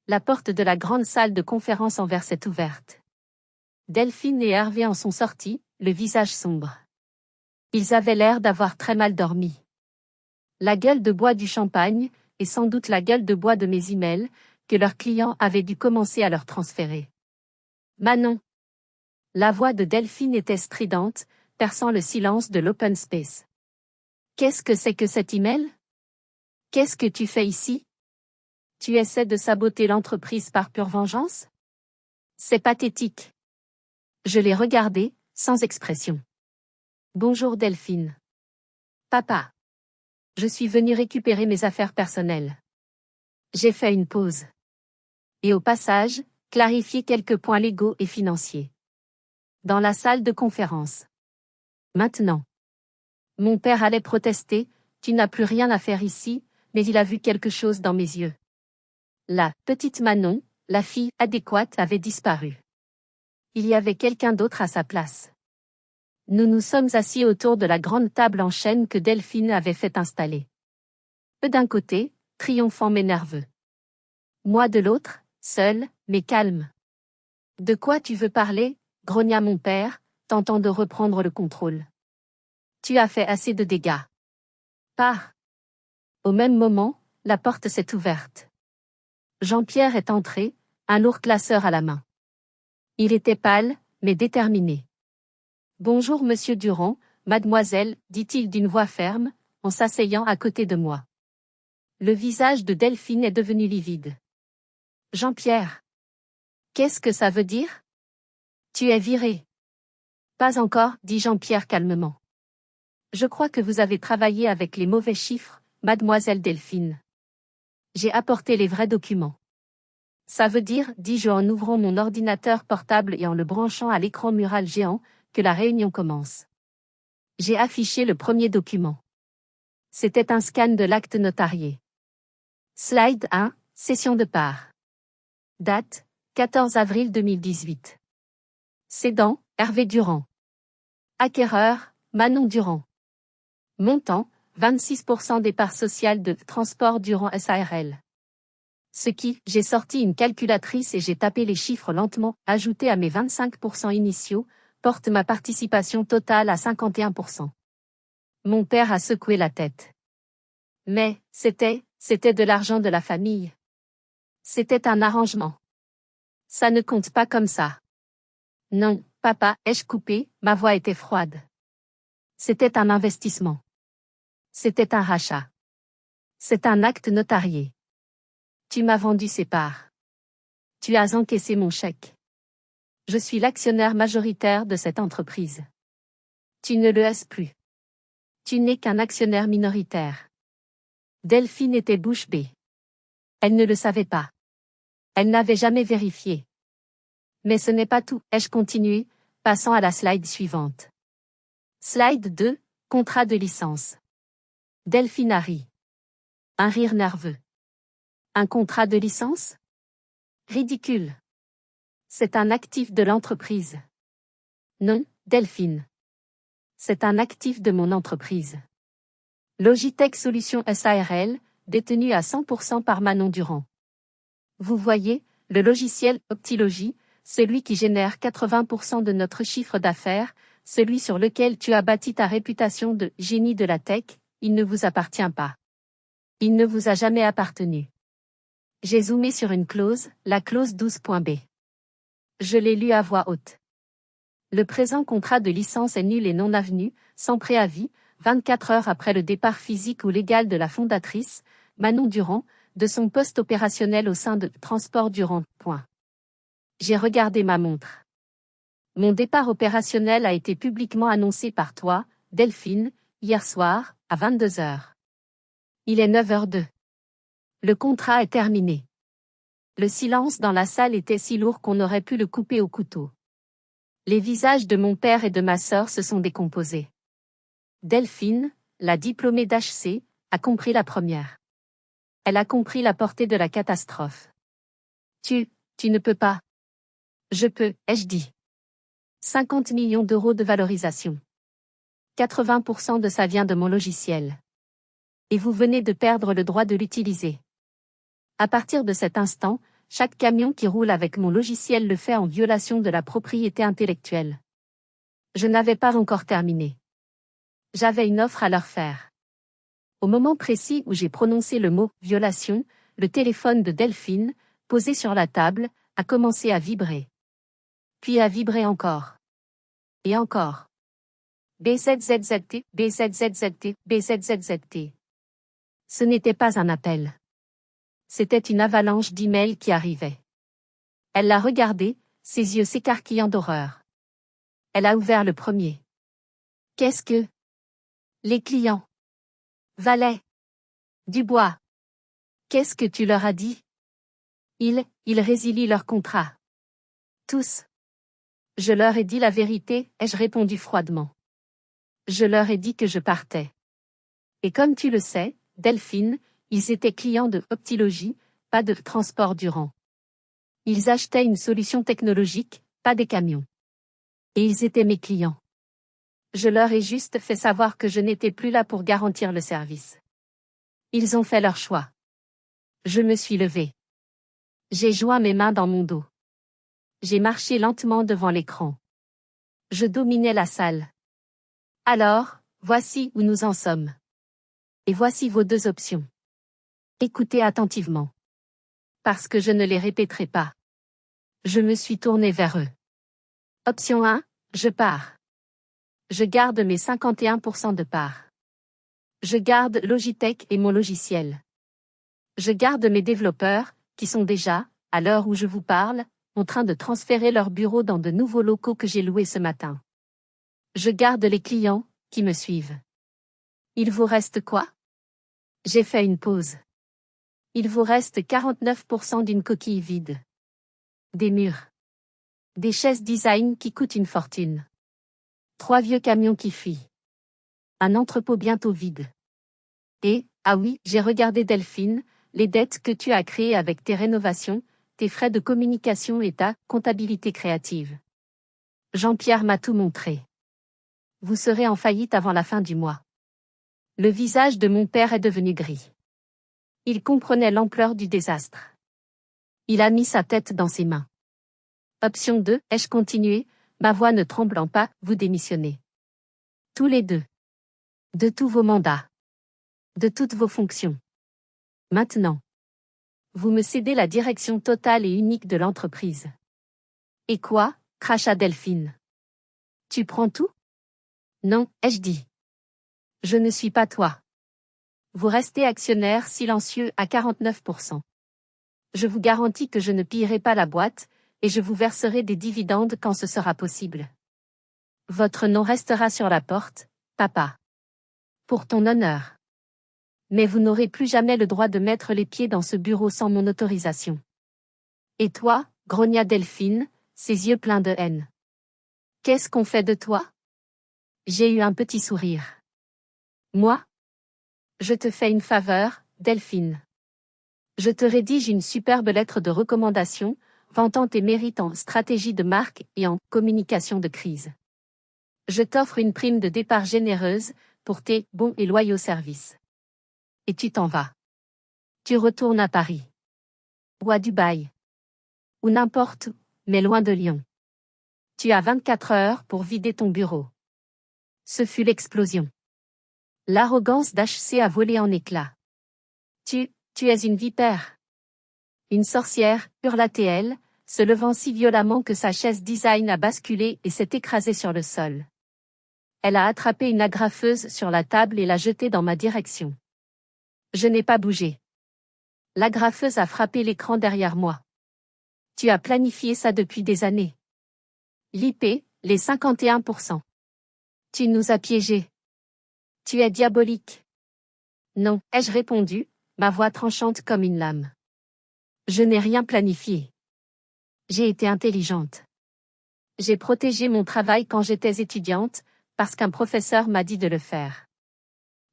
A: La porte de la grande salle de conférence en verre s'est ouverte. Delphine et Hervé en sont sortis, le visage sombre. Ils avaient l'air d'avoir très mal dormi. La gueule de bois du champagne, et sans doute la gueule de bois de mes emails, que leurs clients avaient dû commencer à leur transférer. Manon. La voix de Delphine était stridente, perçant le silence de l'open space. Qu'est-ce que c'est que cet email? Qu'est-ce que tu fais ici? Tu essaies de saboter l'entreprise par pure vengeance? C'est pathétique. Je l'ai regardé, sans expression. Bonjour Delphine. Papa. Je suis venue récupérer mes affaires personnelles. J'ai fait une pause. Et au passage, clarifier quelques points légaux et financiers. Dans la salle de conférence. Maintenant. Mon père allait protester, tu n'as plus rien à faire ici, mais il a vu quelque chose dans mes yeux. La petite Manon, la fille adéquate, avait disparu. Il y avait quelqu'un d'autre à sa place. Nous nous sommes assis autour de la grande table en chêne que Delphine avait fait installer. Eux d'un côté, triomphants mais nerveux. Moi de l'autre, seul, mais calme. De quoi tu veux parler, grogna mon père, tentant de reprendre le contrôle. Tu as fait assez de dégâts. Pars. Au même moment, la porte s'est ouverte. Jean-Pierre est entré, un lourd classeur à la main. Il était pâle, mais déterminé. Bonjour monsieur Durand, mademoiselle, dit-il d'une voix ferme, en s'asseyant à côté de moi. Le visage de Delphine est devenu livide. Jean-Pierre. Qu'est-ce que ça veut dire? Tu es viré. Pas encore, dit Jean-Pierre calmement. Je crois que vous avez travaillé avec les mauvais chiffres, mademoiselle Delphine. J'ai apporté les vrais documents. Ça veut dire, dis-je en ouvrant mon ordinateur portable et en le branchant à l'écran mural géant, que la réunion commence. J'ai affiché le premier document. C'était un scan de l'acte notarié. Slide 1, session de part. Date, 14 avril 2018. Cédant, Hervé Durand. Acquéreur, Manon Durand. Montant, 26% des parts sociales de Transport Durand SARL. J'ai sorti une calculatrice et j'ai tapé les chiffres lentement, ajouté à mes 25% initiaux, porte ma participation totale à 51%. Mon père a secoué la tête. Mais, c'était de l'argent de la famille. C'était un arrangement. Ça ne compte pas comme ça. Non, papa, ai-je coupé, ma voix était froide. C'était un investissement. C'était un rachat. C'est un acte notarié. Tu m'as vendu ces parts. Tu as encaissé mon chèque. Je suis l'actionnaire majoritaire de cette entreprise. Tu ne le es plus. Tu n'es qu'un actionnaire minoritaire. Delphine était bouche bée. Elle ne le savait pas. Elle n'avait jamais vérifié. Mais ce n'est pas tout, ai-je continué, passant à la slide suivante. Slide 2, contrat de licence. Delphine a ri. Un rire nerveux. Un contrat de licence? Ridicule. C'est un actif de l'entreprise. Non, Delphine. C'est un actif de mon entreprise. Logitech Solutions SARL, détenu à 100% par Manon Durand. Vous voyez, le logiciel Optilogy, celui qui génère 80% de notre chiffre d'affaires, celui sur lequel tu as bâti ta réputation de génie de la tech, il ne vous appartient pas. Il ne vous a jamais appartenu. J'ai zoomé sur une clause, la clause 12.b. Je l'ai lue à voix haute. Le présent contrat de licence est nul et non avenu, sans préavis, 24 heures après le départ physique ou légal de la fondatrice, Manon Durand, de son poste opérationnel au sein de Transport Durand. J'ai regardé ma montre. Mon départ opérationnel a été publiquement annoncé par toi, Delphine, hier soir, à 22 heures. Il est 9h02. Le contrat est terminé. Le silence dans la salle était si lourd qu'on aurait pu le couper au couteau. Les visages de mon père et de ma sœur se sont décomposés. Delphine, la diplômée d'HC, a compris la première. Elle a compris la portée de la catastrophe. Tu ne peux pas. Je peux, ai-je dit. 50 millions d'euros de valorisation. 80% de ça vient de mon logiciel. Et vous venez de perdre le droit de l'utiliser. À partir de cet instant, chaque camion qui roule avec mon logiciel le fait en violation de la propriété intellectuelle. Je n'avais pas encore terminé. J'avais une offre à leur faire. Au moment précis où j'ai prononcé le mot « violation », le téléphone de Delphine, posé sur la table, a commencé à vibrer. Puis à vibrer encore. Et encore. BZZZT, BZZZT, BZZZT. Ce n'était pas un appel. C'était une avalanche d'emails qui arrivait. Elle l'a regardé, ses yeux s'écarquillant d'horreur. Elle a ouvert le premier. Qu'est-ce que... Les clients. Valet. Dubois. Qu'est-ce que tu leur as dit? Ils résilient leur contrat. Tous. Je leur ai dit la vérité, ai-je répondu froidement. Je leur ai dit que je partais. Et comme tu le sais, Delphine, ils étaient clients de Optilogy, pas de Transport Durand. Ils achetaient une solution technologique, pas des camions. Et ils étaient mes clients. Je leur ai juste fait savoir que je n'étais plus là pour garantir le service. Ils ont fait leur choix. Je me suis levée. J'ai joint mes mains dans mon dos. J'ai marché lentement devant l'écran. Je dominais la salle. Alors, voici où nous en sommes. Et voici vos deux options. Écoutez attentivement. Parce que je ne les répéterai pas. Je me suis tourné vers eux. Option 1, je pars. Je garde mes 51% de part. Je garde Logitech et mon logiciel. Je garde mes développeurs, qui sont déjà, à l'heure où je vous parle, en train de transférer leur bureau dans de nouveaux locaux que j'ai loués ce matin. Je garde les clients, qui me suivent. Il vous reste quoi? J'ai fait une pause. Il vous reste 49% d'une coquille vide. Des murs. Des chaises design qui coûtent une fortune. 3 vieux camions qui fuient. Un entrepôt bientôt vide. Et, ah oui, j'ai regardé Delphine, les dettes que tu as créées avec tes rénovations, tes frais de communication et ta comptabilité créative. Jean-Pierre m'a tout montré. Vous serez en faillite avant la fin du mois. Le visage de mon père est devenu gris. Il comprenait l'ampleur du désastre. Il a mis sa tête dans ses mains. Option 2, ai-je continué, ma voix ne tremblant pas, vous démissionnez. Tous les deux. De tous vos mandats. De toutes vos fonctions. Maintenant. Vous me cédez la direction totale et unique de l'entreprise. Et quoi, cracha Delphine. Tu prends tout? Non, ai-je dit. Je ne suis pas toi. Vous restez actionnaire silencieux à 49%. Je vous garantis que je ne pillerai pas la boîte, et je vous verserai des dividendes quand ce sera possible. Votre nom restera sur la porte, papa. Pour ton honneur. Mais vous n'aurez plus jamais le droit de mettre les pieds dans ce bureau sans mon autorisation. Et toi, grogna Delphine, ses yeux pleins de haine. Qu'est-ce qu'on fait de toi? J'ai eu un petit sourire. Moi? Je te fais une faveur, Delphine. Je te rédige une superbe lettre de recommandation, vantant tes mérites en stratégie de marque et en communication de crise. Je t'offre une prime de départ généreuse pour tes bons et loyaux services. Et tu t'en vas. Tu retournes à Paris. Ou à Dubaï. Ou n'importe où, mais loin de Lyon. Tu as 24 heures pour vider ton bureau. Ce fut l'explosion. L'arrogance d'HC a volé en éclats. Tu es une vipère. Une sorcière, hurla-t-elle, se levant si violemment que sa chaise design a basculé et s'est écrasée sur le sol. Elle a attrapé une agrafeuse sur la table et l'a jetée dans ma direction. Je n'ai pas bougé. L'agrafeuse a frappé l'écran derrière moi. Tu as planifié ça depuis des années. L'IP, les 51%. Tu nous as piégés. Tu es diabolique. Non, ai-je répondu, ma voix tranchante comme une lame. Je n'ai rien planifié. J'ai été intelligente. J'ai protégé mon travail quand j'étais étudiante, parce qu'un professeur m'a dit de le faire.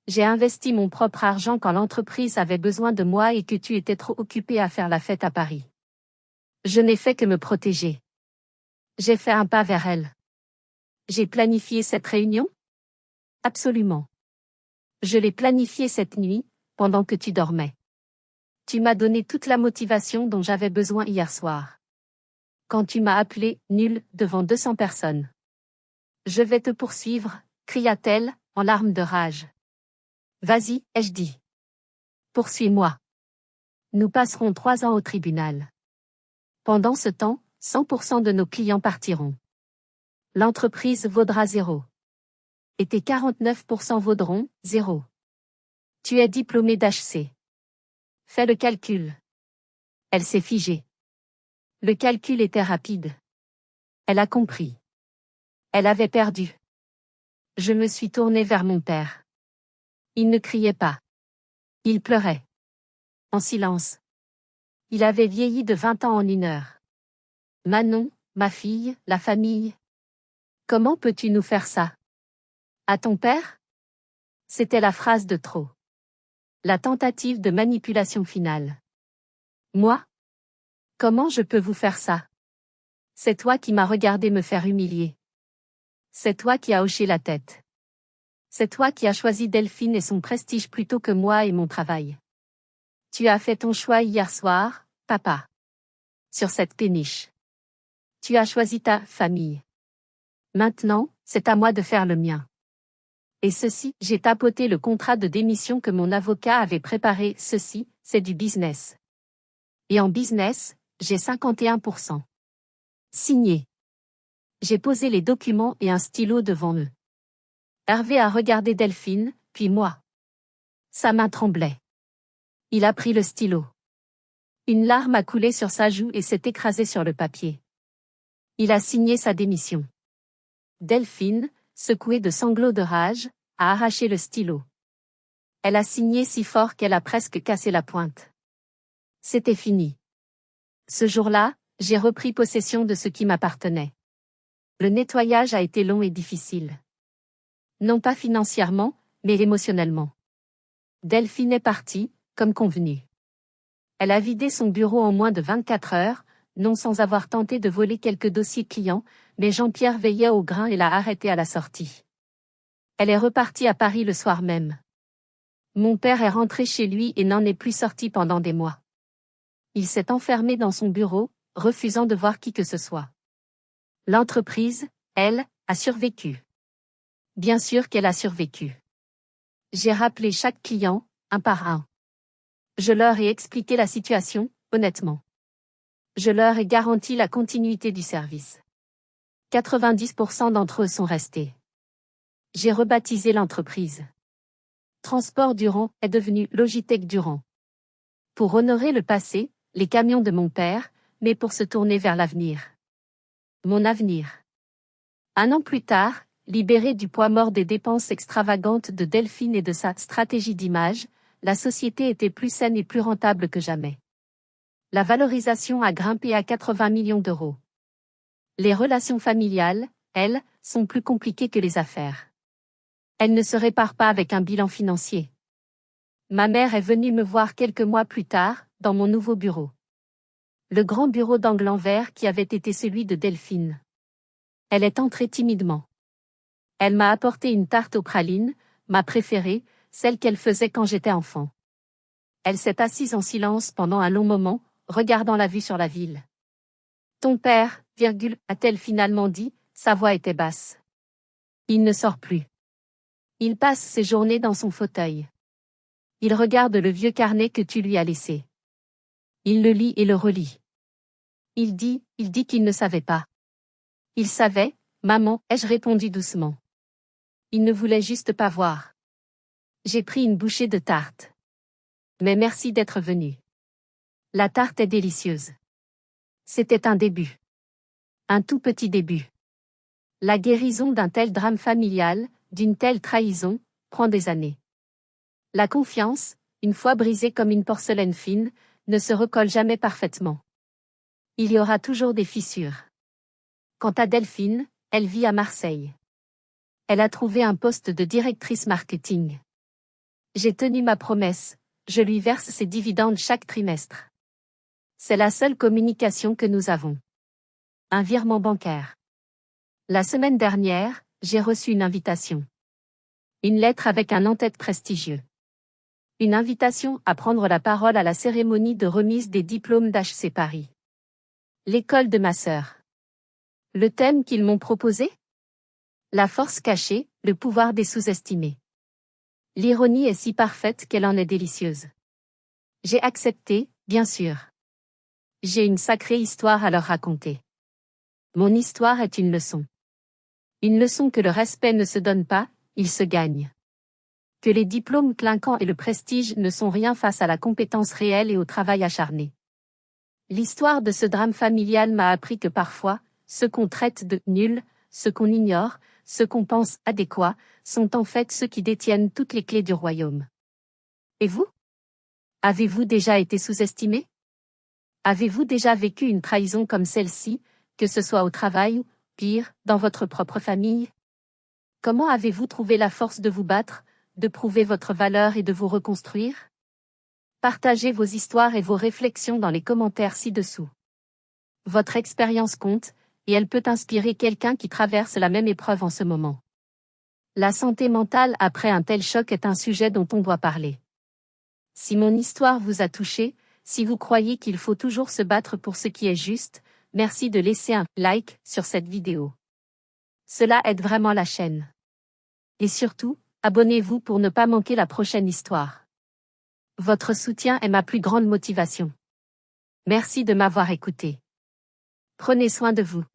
A: J'ai investi mon propre argent quand l'entreprise avait besoin de moi et que tu étais trop occupé à faire la fête à Paris. Je n'ai fait que me protéger. J'ai fait un pas vers elle. J'ai planifié cette réunion? Absolument. Je l'ai planifiée cette nuit, pendant que tu dormais. Tu m'as donné toute la motivation dont j'avais besoin hier soir. Quand tu m'as appelé, nul, devant 200 personnes. Je vais te poursuivre, cria-t-elle, en larmes de rage. Vas-y, ai-je dit. Poursuis-moi. Nous passerons 3 ans au tribunal. Pendant ce temps, 100% de nos clients partiront. L'entreprise vaudra 0. Et tes 49% vaudront 0. Tu es diplômé d'HC. Fais le calcul. Elle s'est figée. Le calcul était rapide. Elle a compris. Elle avait perdu. Je me suis tournée vers mon père. Il ne criait pas. Il pleurait. En silence. Il avait vieilli de 20 ans en 1 heure. Manon, ma fille, la famille. Comment peux-tu nous faire ça? À ton père? C'était la phrase de trop. La tentative de manipulation finale. Moi? Comment je peux vous faire ça? C'est toi qui m'as regardé me faire humilier. C'est toi qui as hoché la tête. C'est toi qui as choisi Delphine et son prestige plutôt que moi et mon travail. Tu as fait ton choix hier soir, papa. Sur cette péniche. Tu as choisi ta famille. Maintenant, c'est à moi de faire le mien. Et ceci, j'ai tapoté le contrat de démission que mon avocat avait préparé. Ceci, c'est du business. Et en business, j'ai 51%. Signé. J'ai posé les documents et un stylo devant eux. Hervé a regardé Delphine, puis moi. Sa main tremblait. Il a pris le stylo. Une larme a coulé sur sa joue et s'est écrasée sur le papier. Il a signé sa démission. Delphine, secouée de sanglots de rage, a arraché le stylo. Elle a signé si fort qu'elle a presque cassé la pointe. C'était fini. Ce jour-là, j'ai repris possession de ce qui m'appartenait. Le nettoyage a été long et difficile. Non pas financièrement, mais émotionnellement. Delphine est partie, comme convenu. Elle a vidé son bureau en moins de 24 heures, non sans avoir tenté de voler quelques dossiers clients, mais Jean-Pierre veillait au grain et l'a arrêtée à la sortie. Elle est repartie à Paris le soir même. Mon père est rentré chez lui et n'en est plus sorti pendant des mois. Il s'est enfermé dans son bureau, refusant de voir qui que ce soit. L'entreprise, elle, a survécu. Bien sûr qu'elle a survécu. J'ai rappelé chaque client, un par un. Je leur ai expliqué la situation, honnêtement. Je leur ai garanti la continuité du service. 90% d'entre eux sont restés. J'ai rebaptisé l'entreprise. Transport Durand est devenu Logitech Durand. Pour honorer le passé, les camions de mon père, mais pour se tourner vers l'avenir. Mon avenir. 1 an plus tard, libérée du poids mort des dépenses extravagantes de Delphine et de sa stratégie d'image, la société était plus saine et plus rentable que jamais. La valorisation a grimpé à 80 millions d'euros. Les relations familiales, elles, sont plus compliquées que les affaires. Elles ne se réparent pas avec un bilan financier. Ma mère est venue me voir quelques mois plus tard, dans mon nouveau bureau. Le grand bureau d'angle en verre qui avait été celui de Delphine. Elle est entrée timidement. Elle m'a apporté une tarte aux pralines, ma préférée, celle qu'elle faisait quand j'étais enfant. Elle s'est assise en silence pendant un long moment, regardant la vue sur la ville. Ton père, a-t-elle finalement dit, sa voix était basse. Il ne sort plus. Il passe ses journées dans son fauteuil. Il regarde le vieux carnet que tu lui as laissé. Il le lit et le relit. Il dit qu'il ne savait pas. Il savait, maman, ai-je répondu doucement. Il ne voulait juste pas voir. J'ai pris une bouchée de tarte. Mais merci d'être venu. La tarte est délicieuse. C'était un début. Un tout petit début. La guérison d'un tel drame familial, d'une telle trahison, prend des années. La confiance, une fois brisée comme une porcelaine fine, ne se recolle jamais parfaitement. Il y aura toujours des fissures. Quant à Delphine, elle vit à Marseille. Elle a trouvé un poste de directrice marketing. J'ai tenu ma promesse, je lui verse ses dividendes chaque trimestre. C'est la seule communication que nous avons. Un virement bancaire. La semaine dernière, j'ai reçu une invitation. Une lettre avec un en-tête prestigieux. Une invitation à prendre la parole à la cérémonie de remise des diplômes d'HC Paris. L'école de ma sœur. Le thème qu'ils m'ont proposé ? La force cachée, le pouvoir des sous-estimés. L'ironie est si parfaite qu'elle en est délicieuse. J'ai accepté, bien sûr. J'ai une sacrée histoire à leur raconter. Mon histoire est une leçon. Une leçon que le respect ne se donne pas, il se gagne. Que les diplômes clinquants et le prestige ne sont rien face à la compétence réelle et au travail acharné. L'histoire de ce drame familial m'a appris que parfois, ceux qu'on traite de nuls, ceux qu'on ignore, ceux qu'on pense adéquats, sont en fait ceux qui détiennent toutes les clés du royaume. Et vous ? Avez-vous déjà été sous-estimé ? Avez-vous déjà vécu une trahison comme celle-ci, que ce soit au travail ou, pire, dans votre propre famille ? Comment avez-vous trouvé la force de vous battre, de prouver votre valeur et de vous reconstruire ? Partagez vos histoires et vos réflexions dans les commentaires ci-dessous. Votre expérience compte, et elle peut inspirer quelqu'un qui traverse la même épreuve en ce moment. La santé mentale après un tel choc est un sujet dont on doit parler. Si mon histoire vous a touché, si vous croyez qu'il faut toujours se battre pour ce qui est juste, Merci de laisser un like sur cette vidéo. Cela aide vraiment la chaîne. Et surtout, abonnez-vous pour ne pas manquer la prochaine histoire. Votre soutien est ma plus grande motivation. Merci de m'avoir écouté. Prenez soin de vous.